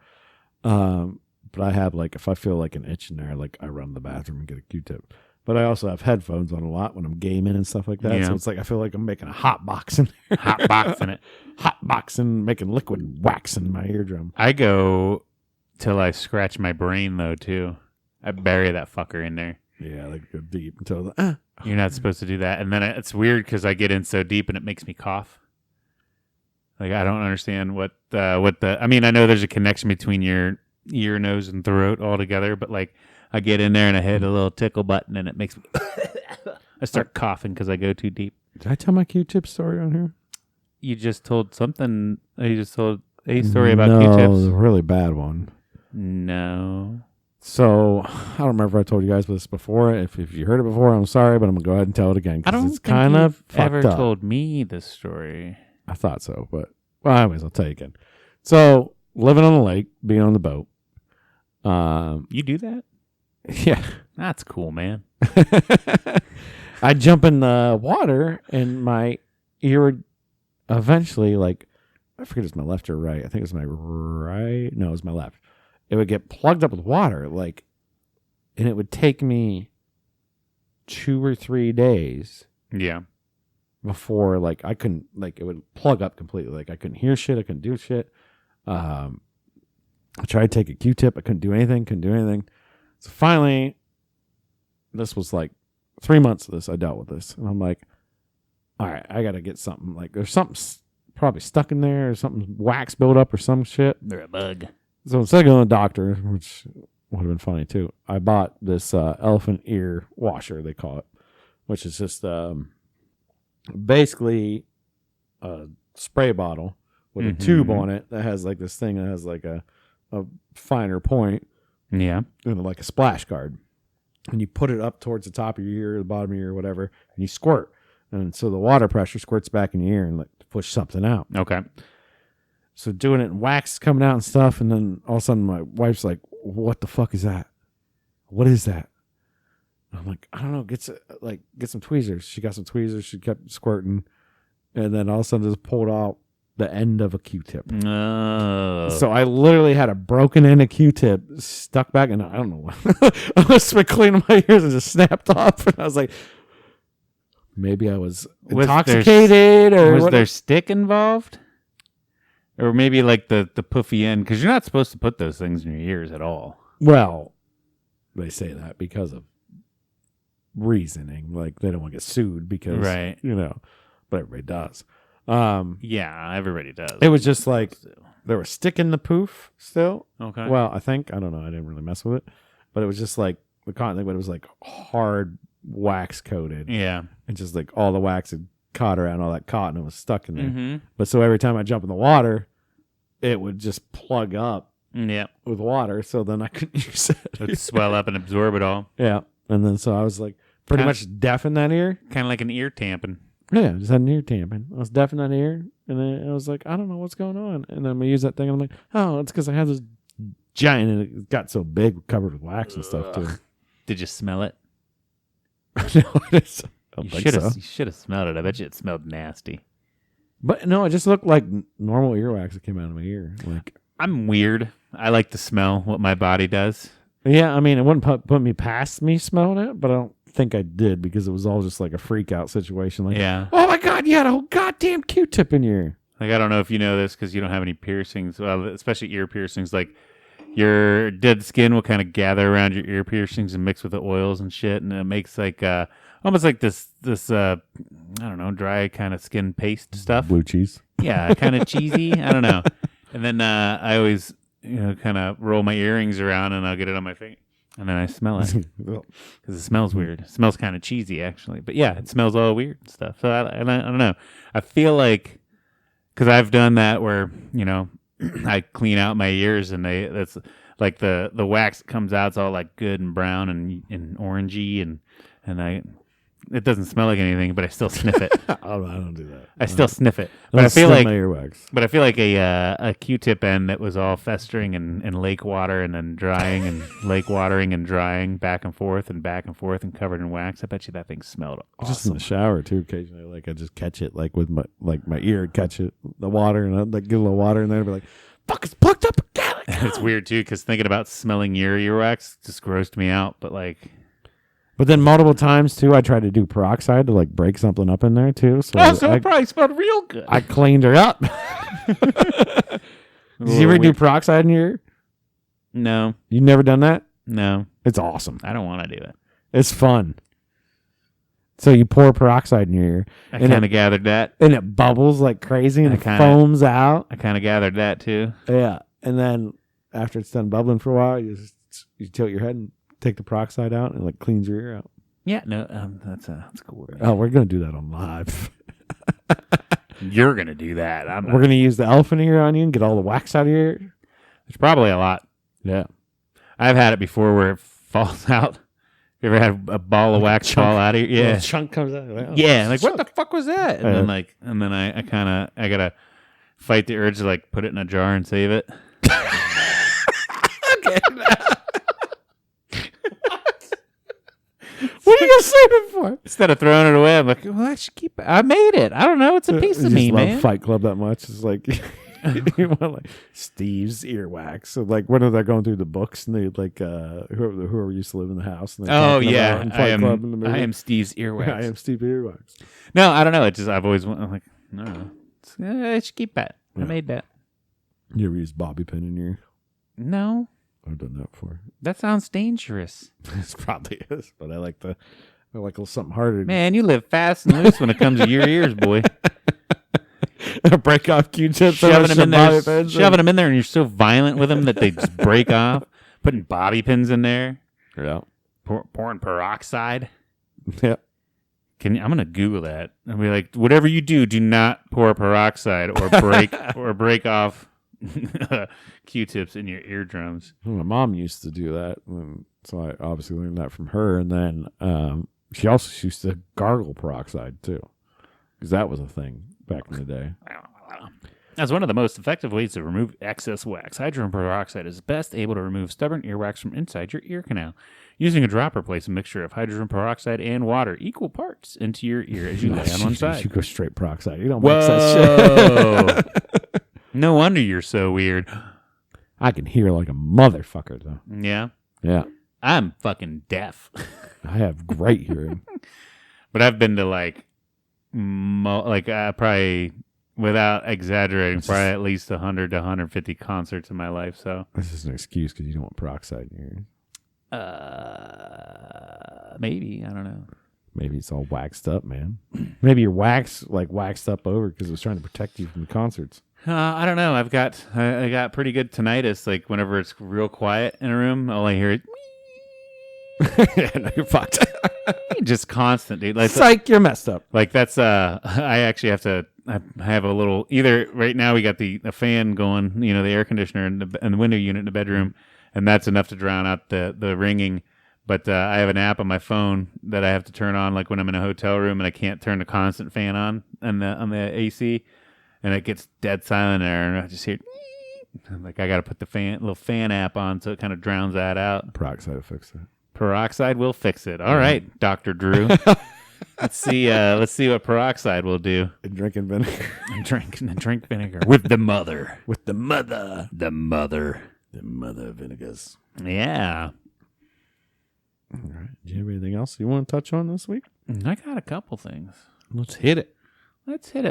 But I have like if I feel like an itch in there, like I run to the bathroom and get a Q-tip. But I also have headphones on a lot when I'm gaming and stuff like that. Yeah. So it's like I feel like I'm making a hot box in there. Hot boxing it. Hot boxing, making liquid wax in my eardrum. I go till I scratch my brain though too. I bury that fucker in there. Yeah, like go deep until You're not supposed to do that. And then it's weird because I get in so deep and it makes me cough. Like I don't understand what the. I mean, I know there's a connection between your ear, nose, and throat all together, but like I get in there and I hit a little tickle button and it makes me. I start coughing because I go too deep. Did I tell my Q-tip story on here? You just told something. You just told a story about Q-tips. No, it was a really bad one. No. So I don't remember if I told you guys this before. If you heard it before, I'm sorry, but I'm gonna go ahead and tell it again. I don't it's kind of ever fucked up. Told me this story. I thought so, but well, anyways, I'll tell you again. So living on the lake, being on the boat. You do that? Yeah, that's cool, man. I jump in the water and my ear would eventually, like, I forget if it's my left or right. I think it's my right. No, it was my left. It would get plugged up with water, like, and it would take me 2 or 3 days. Yeah. Before, like, I couldn't, like, it would plug up completely. Like, I couldn't hear shit. I couldn't do shit. I tried to take a Q-tip. I couldn't do anything. So finally, this was like 3 months of this. I dealt with this. And I'm like, all right, I got to get something. Like, there's something probably stuck in there or something wax built up or some shit. They're a bug. So instead of going to the doctor, which would have been funny too, I bought this elephant ear washer, they call it, which is just basically a spray bottle with a tube on it that has like this thing that has like a finer point. Yeah. And like a splash guard. And you put it up towards the top of your ear, the bottom of your ear, whatever, and you squirt. And so the water pressure squirts back in your ear and like push something out. Okay. So doing it, and wax is coming out and stuff, and then all of a sudden my wife's like, "What the fuck is that? What is that?" And I'm like, "I don't know. Get some tweezers." She got some tweezers. She kept squirting, and then all of a sudden just pulled out the end of a Q-tip. Oh. So I literally had a broken end of Q-tip stuck back, and I don't know. I was cleaning my ears and just snapped off, and I was like, maybe I was intoxicated, or was there stick involved? Or maybe like the puffy end, because you're not supposed to put those things in your ears at all. Well, they say that because of reasoning. Like, they don't want to get sued because, right. But everybody does. Yeah, everybody does. It was just like, there was stick in the poof still. Okay. Well, I don't know. I didn't really mess with it. But it was just like, the cotton thing, but it was like hard wax coated. Yeah. And just like all the wax had caught around all that cotton and was stuck in there. Mm-hmm. But so every time I jump in the water, it would just plug up with water. So then I couldn't use it. It would swell up and absorb it all. Yeah. And then so I was like pretty much deaf in that ear. Kind of like an ear tamping. Yeah, just had an ear tamping. I was deaf in that ear. And then I was like, I don't know what's going on. And then I'm going to use that thing. And I'm like, oh, it's because I had this giant, and it got so big, covered with wax and stuff too. Did you smell it? No, you should have smelled it. I bet you it smelled nasty. But no, it just looked like normal earwax that came out of my ear. Like, I'm weird. I like to smell what my body does. Yeah, I mean, it wouldn't put me past me smelling it, but I don't think I did because it was all just like a freak out situation. Like, yeah. Oh my God, you had a whole goddamn Q-tip in your ear. Like, I don't know if you know this because you don't have any piercings, especially ear piercings. Like, your dead skin will kind of gather around your ear piercings and mix with the oils and shit, and it makes like almost like this I don't know, dry kind of skin paste stuff. Blue cheese. Yeah, kind of cheesy. I don't know. And then I always kind of roll my earrings around and I'll get it on my finger, and then I smell it because it smells weird. It smells kind of cheesy actually, but yeah, it smells all weird and stuff. So I don't know. I feel like because I've done that where I clean out my ears and that's like the wax comes out, it's all like good and brown and orangey and it doesn't smell like anything, but I still sniff it. I don't do that. I still sniff it, but I feel like a Q-tip end that was all festering in lake water and then drying and lake watering and drying back and forth and covered in wax. I bet you that thing smelled awesome. Just in the shower too. Occasionally, like I just catch it like with my ear, catch it the water, and I'd like get a little water in there and be like, "Fuck, it's plugged up again." It's weird too because thinking about smelling your earwax just grossed me out. But then multiple times too, I tried to do peroxide to like break something up in there too. So it probably smelled real good. I cleaned her up. Did you ever do peroxide in your ear? No. You never done that? No. It's awesome. I don't want to do it. It's fun. So you pour peroxide in your ear. I kind of gathered that. And it bubbles like crazy and it foams out. I kind of gathered that too. Yeah. And then after it's done bubbling for a while, you tilt your head and take the peroxide out and like cleans your ear out. Yeah, no, that's cool. Oh, we're gonna do that on live. You're gonna do that. We're gonna use the elephant ear on you and get all the wax out of your ear. There's probably a lot. Yeah, I've had it before where it falls out. You ever had a ball of wax fall out of your? Yeah, a chunk comes out. Like, like what the fuck was that? And then I gotta fight the urge to like put it in a jar and save it. Okay. What are you gonna save it for? Instead of throwing it away, I'm like, well, I should keep it. I made it. I don't know. It's a piece of me, man. Love Fight Club that much? It's like you want like Steve's earwax. So like when they're going through the books and they like whoever used to live in the house. And oh yeah, I am Steve's earwax. I am Steve Earwax. No, I don't know. I've always I'm like, no, I should keep that. Yeah. I made that. You ever use bobby pin in your ear? No. I've done that before. That sounds dangerous. It probably is, but I like a little something harder. Man, you live fast and loose when it comes to your ears, boy. Break off Q-tips, shoving them in there, and you're so violent with them that they just break off. Putting bobby pins in there. Yeah. Pouring peroxide. Yeah. I'm gonna Google that. I'll be like, whatever you do, do not pour peroxide or break off Q-tips in your eardrums. My mom used to do that, so I obviously learned that from her. And then she also used to gargle peroxide too, because that was a thing back in the day. As one of the most effective ways to remove excess wax, hydrogen peroxide is best able to remove stubborn earwax from inside your ear canal. Using a dropper, place a mixture of hydrogen peroxide and water, equal parts, into your ear as you lay on one side. You go straight peroxide. You don't mix that shit. No wonder you're so weird. I can hear like a motherfucker, though. Yeah? Yeah. I'm fucking deaf. I have great hearing. But I've been to probably, without exaggerating, probably at least 100 to 150 concerts in my life. So this is an excuse because you don't want peroxide in your ear. Maybe. I don't know. Maybe it's all waxed up, man. Maybe your waxed up over because it was trying to protect you from the concerts. I don't know. I got pretty good tinnitus. Like whenever it's real quiet in a room, all I hear is Yeah, no, you're fucked. Just constant, dude. Like, Psych, you're messed up. like that's I actually have to. I have a little. Either right now we got the fan going, the air conditioner and the window unit in the bedroom, and that's enough to drown out the ringing. But I have an app on my phone that I have to turn on, like when I'm in a hotel room and I can't turn the constant fan on the AC, and it gets dead silent there, and I just hear. Like I got to put the little fan app on so it kind of drowns that out. Peroxide will fix it. Peroxide will fix it. All right, Dr. Drew. Let's see what peroxide will do. And drinking vinegar. Drink vinegar with the mother. With the mother. The mother. The mother vinegars. Yeah. All right. Do you have anything else you want to touch on this week? I got a couple things. Let's hit it.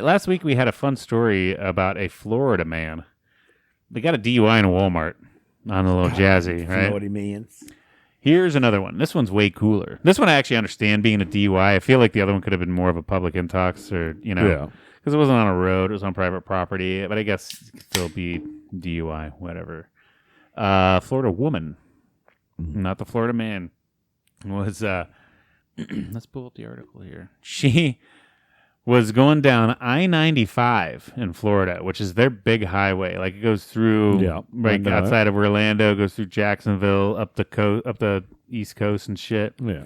Last week we had a fun story about a Florida man. They got a DUI in a Walmart on a little jazzy, right? You know what he means. Here's another one. This one's way cooler. This one I actually understand being a DUI. I feel like the other one could have been more of a public intox or, because it wasn't on a road. It was on private property. But I guess it could still be DUI, whatever. Florida woman, not the Florida man, was, let's pull up the article here. She was going down I-95 in Florida, which is their big highway. Like it goes through right outside of Orlando, goes through Jacksonville, up the East Coast and shit. Yeah.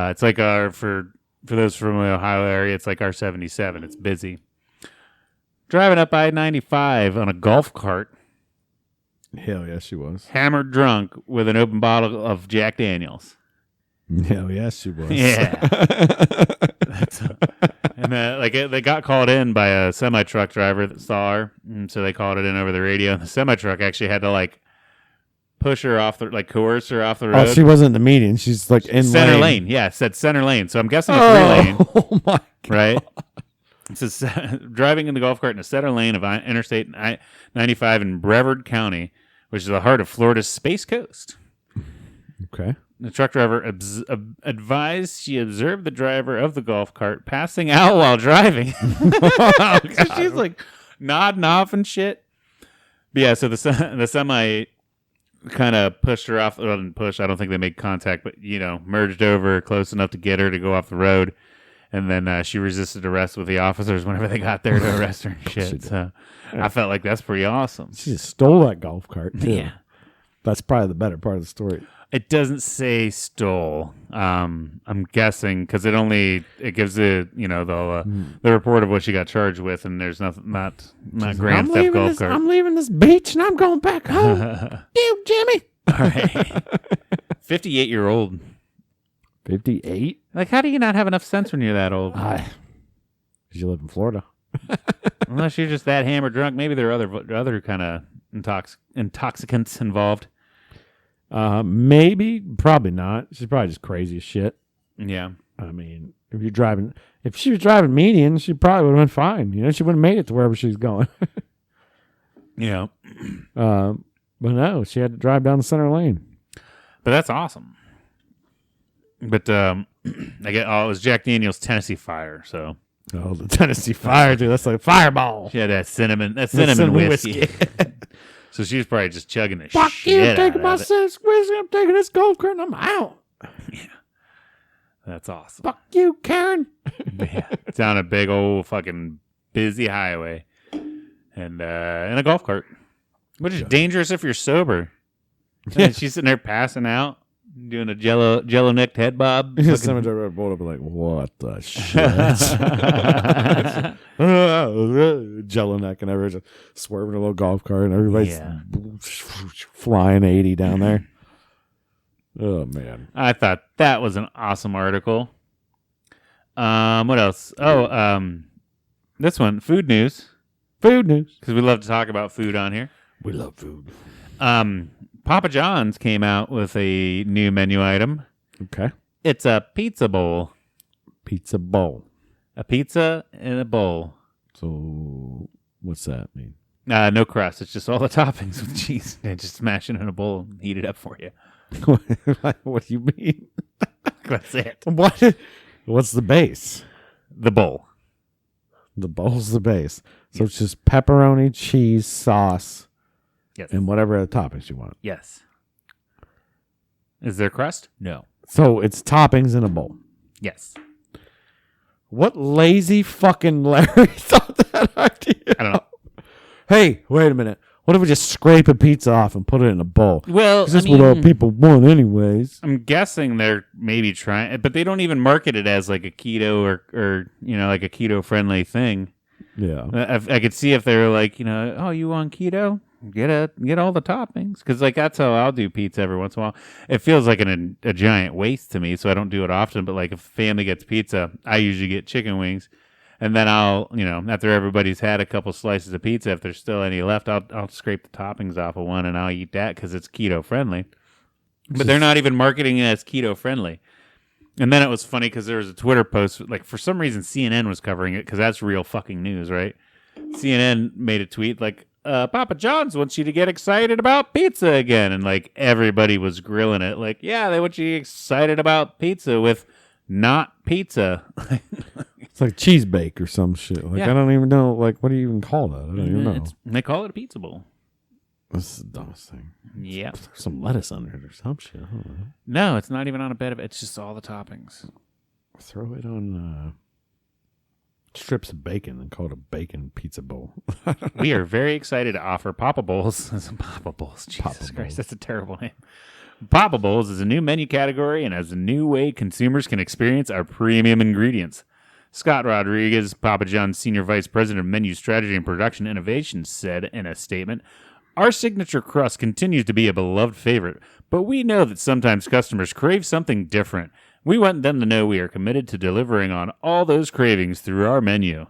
It's like for those from the Ohio area, it's like our 77. It's busy. Driving up I-95 on a golf cart. Hell yes, she was. Hammered drunk with an open bottle of Jack Daniels. Hell yes, she was. Yeah. And they got called in by a semi-truck driver that saw her, and so they called it in over the radio. And the semi-truck actually had to push her off coerce her off the road. Oh, she wasn't in the median. She's in center lane. Yeah, it said center lane. So I'm guessing a 3-lane. Oh my God. Right? It says driving in the golf cart in a center lane of Interstate 95 in Brevard County, which is the heart of Florida's Space Coast. Okay. The truck driver advised she observed the driver of the golf cart passing out while driving. So she's nodding off and shit. But yeah, so the semi kind of pushed her off. Well, didn't push. I don't think they made contact, but merged over close enough to get her to go off the road. And then she resisted arrest with the officers whenever they got there to arrest her and shit. So I felt like that's pretty awesome. She just stole that golf cart too. Yeah. That's probably the better part of the story. It doesn't say stole. I'm guessing because it gives the report of what she got charged with, and there's not grand theft golf cart. I'm leaving this beach and I'm going back home. You, Jimmy. All right. 58-year-old. 58. How do you not have enough sense when you're that old? Because you live in Florida. Unless you're just that hammered drunk. Maybe there are other kind of intoxicants involved. Maybe, probably not. She's probably just crazy as shit. Yeah. I mean, if she was driving median, she probably would have been fine. She would have made it to wherever she's going. Yeah. But no, she had to drive down the center lane. But that's awesome. But it was Jack Daniel's Tennessee Fire, so. Oh, the Tennessee Fire, dude. That's like Fireball. She had that cinnamon whiskey. So she was probably just chugging the shit Fuck you, out taking of my it. whiskey. I'm taking this golf cart and I'm out. Yeah. That's awesome. Fuck you, Karen. Yeah. Down a big old fucking busy highway. And in a golf cart. Which is dangerous if you're sober. Yeah. She's sitting there passing out, doing a jello necked head bob. Someone driver pulled up like, what the shit? Jello neck and everything, just swerving a little golf cart and everybody's flying 80 down there. Oh man. I thought that was an awesome article. What else? Oh, this one, food news. Food news. Because we love to talk about food on here. We love food. Papa John's came out with a new menu item. Okay. It's a pizza bowl. Pizza bowl. A pizza in a bowl. So, what's that mean? No crust. It's just all the toppings with cheese. And just smash it in a bowl and heat it up for you. What do you mean? That's it. What's the base? The bowl. The bowl's the base. So it's just pepperoni, cheese, sauce, yes, and whatever other toppings you want. Yes. Is there crust? No. So it's toppings in a bowl. Yes. What lazy fucking Larry thought that idea? I don't know. Hey, wait a minute. What if we just scrape a pizza off and put it in a bowl? Well, this is what all people want anyways. I'm guessing they're maybe trying, but they don't even market it as like a keto or like a keto friendly thing. Yeah. I could see if they were like, oh, you on keto? Get all the toppings, because like that's how I'll do pizza every once in a while. It feels like a giant waste to me, so I don't do it often. But like if family gets pizza, I usually get chicken wings. And then I'll, after everybody's had a couple slices of pizza, if there's still any left, I'll scrape the toppings off of one and I'll eat that because it's keto friendly. But they're not even marketing it as keto friendly. And then it was funny because there was a Twitter post, like for some reason CNN was covering it because that's real fucking news, right? CNN made a tweet like, Papa John's wants you to get excited about pizza again. And like everybody was grilling it. Like, yeah, they want you to get excited about pizza with not pizza. It's like cheese bake or some shit. Like, yeah. I don't even know. Like, what do you even call that? I don't even know. They call it a pizza bowl. That's the dumbest thing. Yeah. Some lettuce under it or some shit. I don't know. No, it's not even on a bed of it. It's just all the toppings. Throw it on strips of bacon and call it a bacon pizza bowl. We are very excited to offer Papa Bowls. Papa Bowls. Jesus Papa Christ, Bowls. That's a terrible name. Papa Bowls is a new menu category and as a new way consumers can experience our premium ingredients. Scott Rodriguez, Papa John's Senior Vice President of Menu Strategy and Production Innovation, said in a statement, "Our signature crust continues to be a beloved favorite, but we know that sometimes customers crave something different. We want them to know we are committed to delivering on all those cravings through our menu."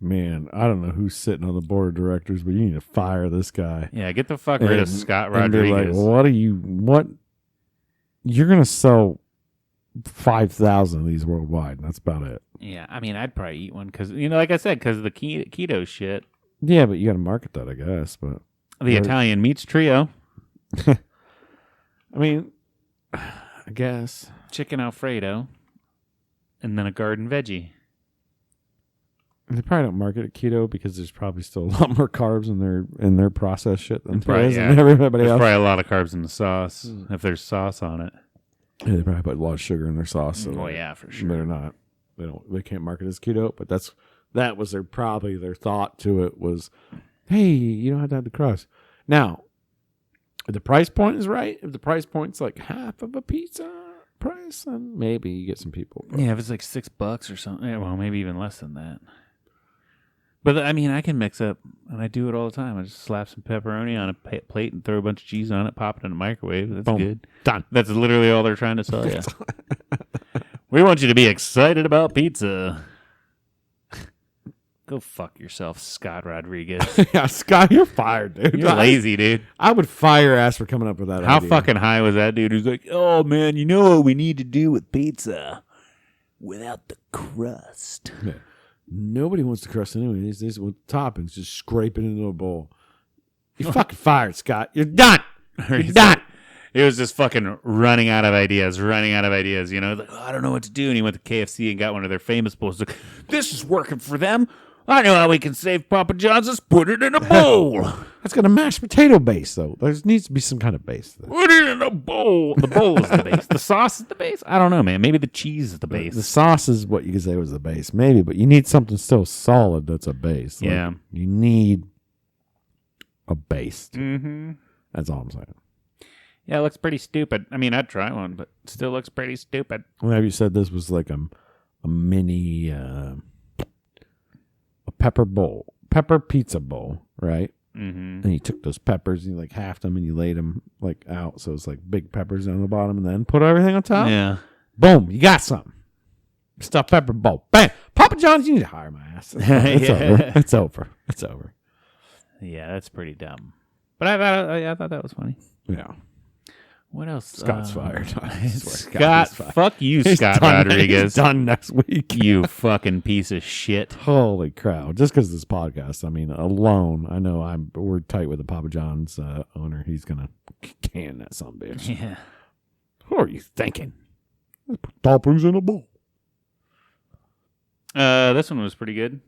Man, I don't know who's sitting on the board of directors, but you need to fire this guy. Yeah, get the fuck rid of Scott Rodriguez. And be like, what? You're going to sell 5,000 of these worldwide, and that's about it. Yeah, I mean, I'd probably eat one because, like I said, because of the keto shit. Yeah, but you got to market that, I guess. But the Italian meats trio. I mean, I guess. Chicken Alfredo, and then a garden veggie. They probably don't market it keto because there's probably still a lot more carbs in their processed shit than there is in everybody else. There's probably a lot of carbs in the sauce if there's sauce on it. Yeah, they probably put a lot of sugar in their sauce. So yeah, for sure. They're not. They can't market it as keto, but that was probably their thought to it was, hey, you don't have to have the crust. Now, if the price point is right, if the price point's like half of a pizza price, then maybe you get some people. Yeah, if it's like $6 or something, well, maybe even less than that. But I mean, I can mix up, and I do it all the time. I just slap some pepperoni on a plate and throw a bunch of cheese on it, pop it in the microwave. That's Boom. good. Done. That's literally all they're trying to sell you. We want you to be excited about pizza. Go fuck yourself, Scott Rodriguez. Yeah, Scott, you're fired, dude. You're lazy, dude. I would fire your ass for coming up with that How idea. fucking high was that dude who's like, oh, man, you know what we need to do with pizza? Without the crust. Yeah. Nobody wants the crust anyway. These with toppings, just scrape it into a bowl. You're fucking fired, Scott. You're done. You're done. He was just fucking running out of ideas. Like, oh, I don't know what to do. And he went to KFC and got one of their famous bowls. Like, this is working for them. I know how we can save Papa John's. Let's put it in a bowl. That's got a mashed potato base, though. There needs to be some kind of base. Put it in a bowl. The bowl is the base. The sauce is the base. I don't know, man. Maybe the cheese is the base. The sauce is what you could say was the base, maybe. But you need something still solid that's a base. Like, yeah. You need a base. Mm-hmm. That's all I'm saying. Yeah, it looks pretty stupid. I mean, I'd try one, but it still looks pretty stupid. Well, have you said this was like a mini a pepper pizza bowl, right? Mm-hmm. And you took those peppers and you like halved them and you laid them like out, so it's like big peppers on the bottom, and then put everything on top. Yeah. Boom, you got something. Stuffed pepper bowl. Bam. Papa John's, you need to hire my ass. It's over. It's over. It's over. Yeah, that's pretty dumb. But I thought that was funny. Yeah. What else? Scott's fired. Scott, fuck you, Scott Rodriguez. He's done next week. You fucking piece of shit. Holy cow. Just because this podcast, I mean, alone, I know we're tight with the Papa John's owner. He's going to can that sumbitch. Yeah. What are you thinking? Put toppings in a bowl. This one was pretty good.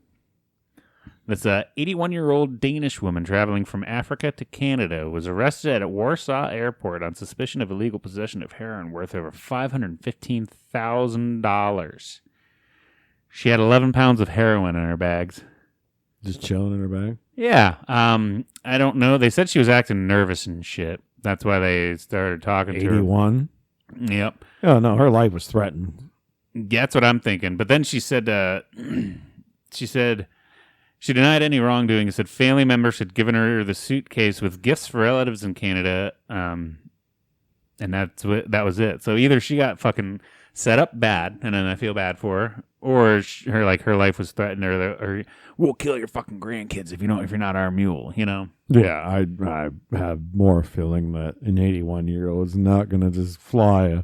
This 81-year-old Danish woman traveling from Africa to Canada was arrested at Warsaw Airport on suspicion of illegal possession of heroin worth over $515,000. She had 11 pounds of heroin in her bags. Just chilling in her bag? Yeah. I don't know. They said she was acting nervous and shit. That's why they started talking to her. 81? Yep. Oh, no, her life was threatened. Yeah, that's what I'm thinking. But then she said, she denied any wrongdoing and said family members had given her the suitcase with gifts for relatives in Canada. And that was it. So either she got fucking set up bad, and then I feel bad for her, or her life was threatened, or we'll kill your fucking grandkids if you're not our mule, you know? Yeah, I have more feeling that an 81-year-old is not going to just fly a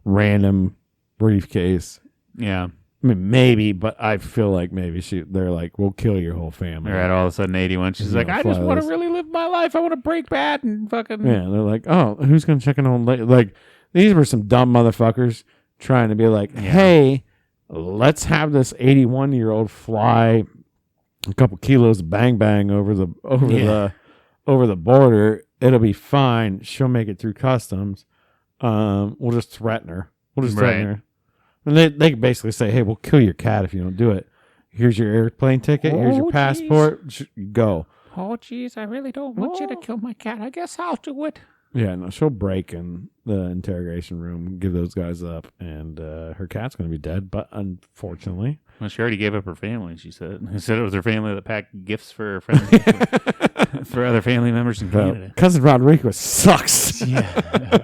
random briefcase. Yeah. I mean, maybe, but I feel like maybe they're like, we'll kill your whole family. They're at all of a sudden 81. She's like, I just want to really live my life. I want to break bad and fucking... Yeah, they're like, oh, who's going to check in on late? Like, these were some dumb motherfuckers trying to be like, hey, let's have this 81-year-old fly a couple kilos of bang bang over the border. It'll be fine. She'll make it through customs. We'll just threaten her. Threaten her. And they basically say, hey, we'll kill your cat if you don't do it. Here's your airplane ticket. Here's your passport. Go. Oh, geez, I really don't want you to kill my cat. I guess I'll do it. Yeah, no, she'll break in the interrogation room, give those guys up, and her cat's going to be dead. But unfortunately... Well, she already gave up her family, she said. She said it was her family that packed gifts for her friends, for other family members in Canada. Cousin Rodrigo sucks. Yeah.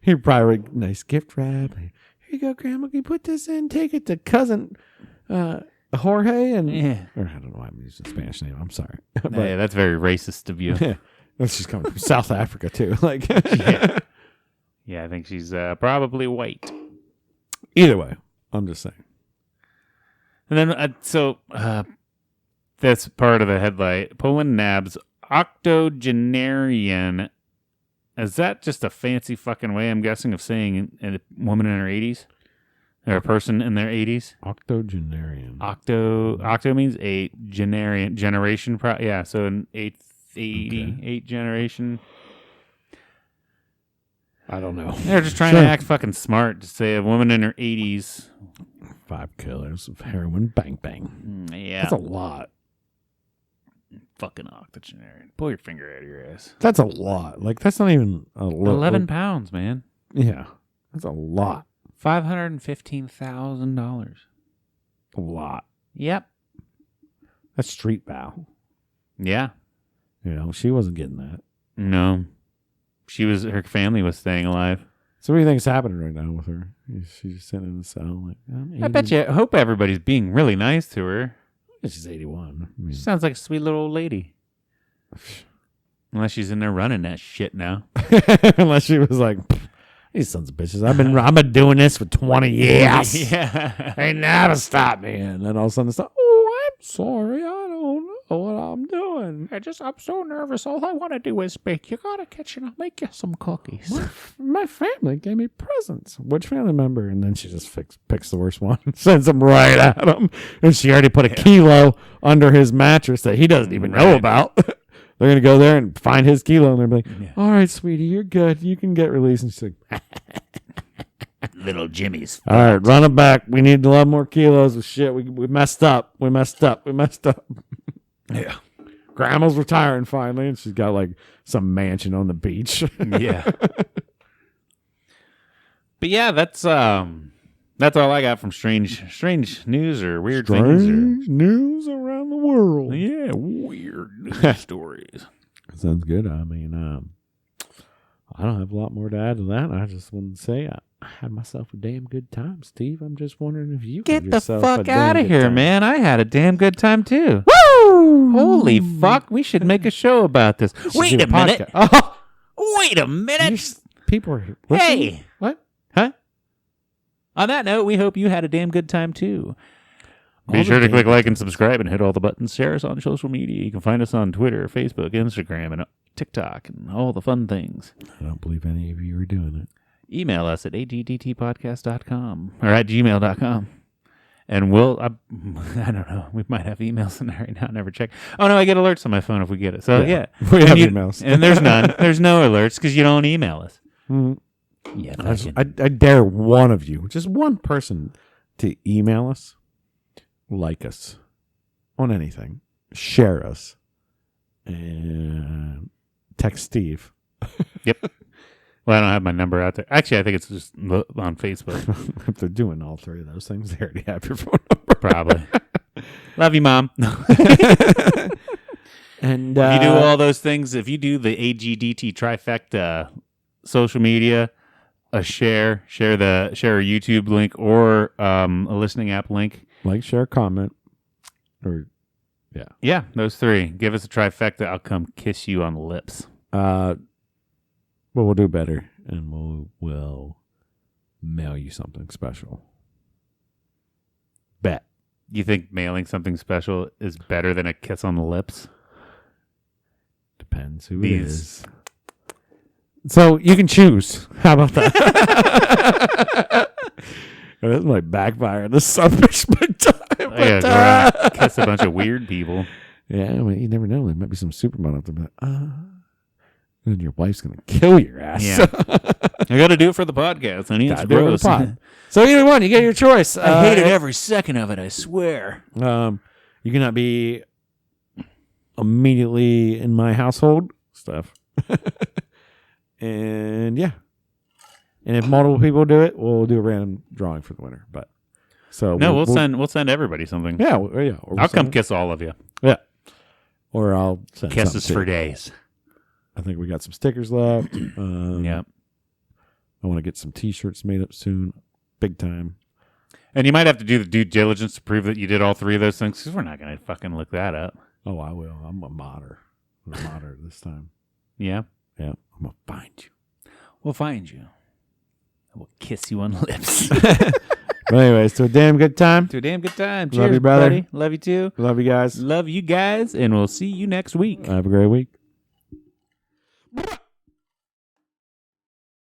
He probably nice gift wrap. Here you go, Grandma. Can you put this in? Take it to cousin Jorge. And or I don't know why I'm using a Spanish name. I'm sorry. But, yeah, that's very racist of you. Yeah, she's coming from South Africa too. Like, yeah, I think she's probably white. Either way, I'm just saying. And then that's part of the headlight. Poland nabs octogenarian. Is that just a fancy fucking way, I'm guessing, of saying a woman in her 80s? Or a person in their 80s? Octogenarian. Octo means eight. Generation. Yeah, so an eighth generation. I don't know. They're just trying to act fucking smart to say a woman in her 80s. 5 kilos of heroin. Bang, bang. Yeah. That's a lot. Fucking octogenarian. Pull your finger out of your ass. That's a lot. Like, that's not even a lot. 11 pounds, man. Yeah. That's a lot. $515,000. A lot. Yep. That's street bow. Yeah. You know, she wasn't getting that. No. Her family was staying alive. So what do you think's happening right now with her? She's just sitting in the cell. Like, I hope everybody's being really nice to her. She's 81. I mean, she sounds like a sweet little old lady. Unless she's in there running that shit now. Unless she was like, these sons of bitches, I've been doing this for 20 years. Yeah. They never stop me. And then all of a sudden it's like, oh, I'm sorry. I don't know what I'm doing. I'm so nervous. All I want to do is bake. You got to kitchen. I'll make you some cookies. My family gave me presents. Which family member? And then she just picks the worst one and sends them right at him. And she already put a kilo under his mattress that he doesn't even know about. They're going to go there and find his kilo. And they're like, all right, sweetie, you're good. You can get released. And she's like, little Jimmy's. All right, run it back. We need 11 more kilos of shit. We messed up. We messed up. Yeah. Grandma's retiring finally, and she's got like some mansion on the beach. Yeah. But yeah, that's all I got from strange news or weird things. Strange news around the world. Yeah, weird news stories. Sounds good. I mean, I don't have a lot more to add to that. I just wanted to say I had myself a damn good time, Steve. I'm just wondering if you get the fuck out of here, man. I had a damn good time too. Woo! Holy fuck! We should make a show about this. Wait a minute. Oh, wait a minute. People are listening? Hey, what? Huh? On that note, we hope you had a damn good time too. Be sure to click like and subscribe and hit all the buttons. Share us on social media. You can find us on Twitter, Facebook, Instagram, and TikTok, and all the fun things. I don't believe any of you are doing it. Email us at agdtpodcast.com or at gmail.com. And I don't know. We might have emails in there right now. I never check. Oh, no, I get alerts on my phone if we get it. So, yeah. We have emails. And there's none. There's no alerts because you don't email us. Mm-hmm. Yeah, I dare one of you, just one person, to email us, like us on anything, share us, and text Steve. Yep. Well, I don't have my number out there. Actually, I think it's just on Facebook. If they're doing all three of those things, they already have your phone number. Probably. Love you, Mom. And if you do all those things, if you do the AGDT trifecta, social media, a share a YouTube link or a listening app link, like, share, comment, or yeah, those three. Give us a trifecta. I'll come kiss you on the lips. But we'll do better, and we'll mail you something special. Bet. You think mailing something special is better than a kiss on the lips? Depends who it is. So you can choose. How about that? This might backfire this selfish time. Kiss a bunch of weird people. Yeah, well, you never know. There might be some supermodel out there. Like, and your wife's going to kill your ass. Yeah. I got to do it for the podcast. Honey, it's gross. So either one, you get your choice. I hated every second of it, I swear. You cannot be immediately in my household stuff. And yeah. And if multiple people do it, we'll do a random drawing for the winner. But so we'll send everybody something. Yeah, I'll come kiss all of you. Yeah. Or I'll send kisses for days. I think we got some stickers left. Yeah. I want to get some T-shirts made up soon, big time. And you might have to do the due diligence to prove that you did all three of those things, because we're not going to fucking look that up. Oh, I will. I'm a modder. I'm a modder this time. Yeah? Yeah. I'm going to find you. We'll find you. I will kiss you on the lips. Well, anyways, to a damn good time. Cheers, love you, brother. Buddy. Love you, too. Love you guys. Love you guys, and we'll see you next week. Have a great week.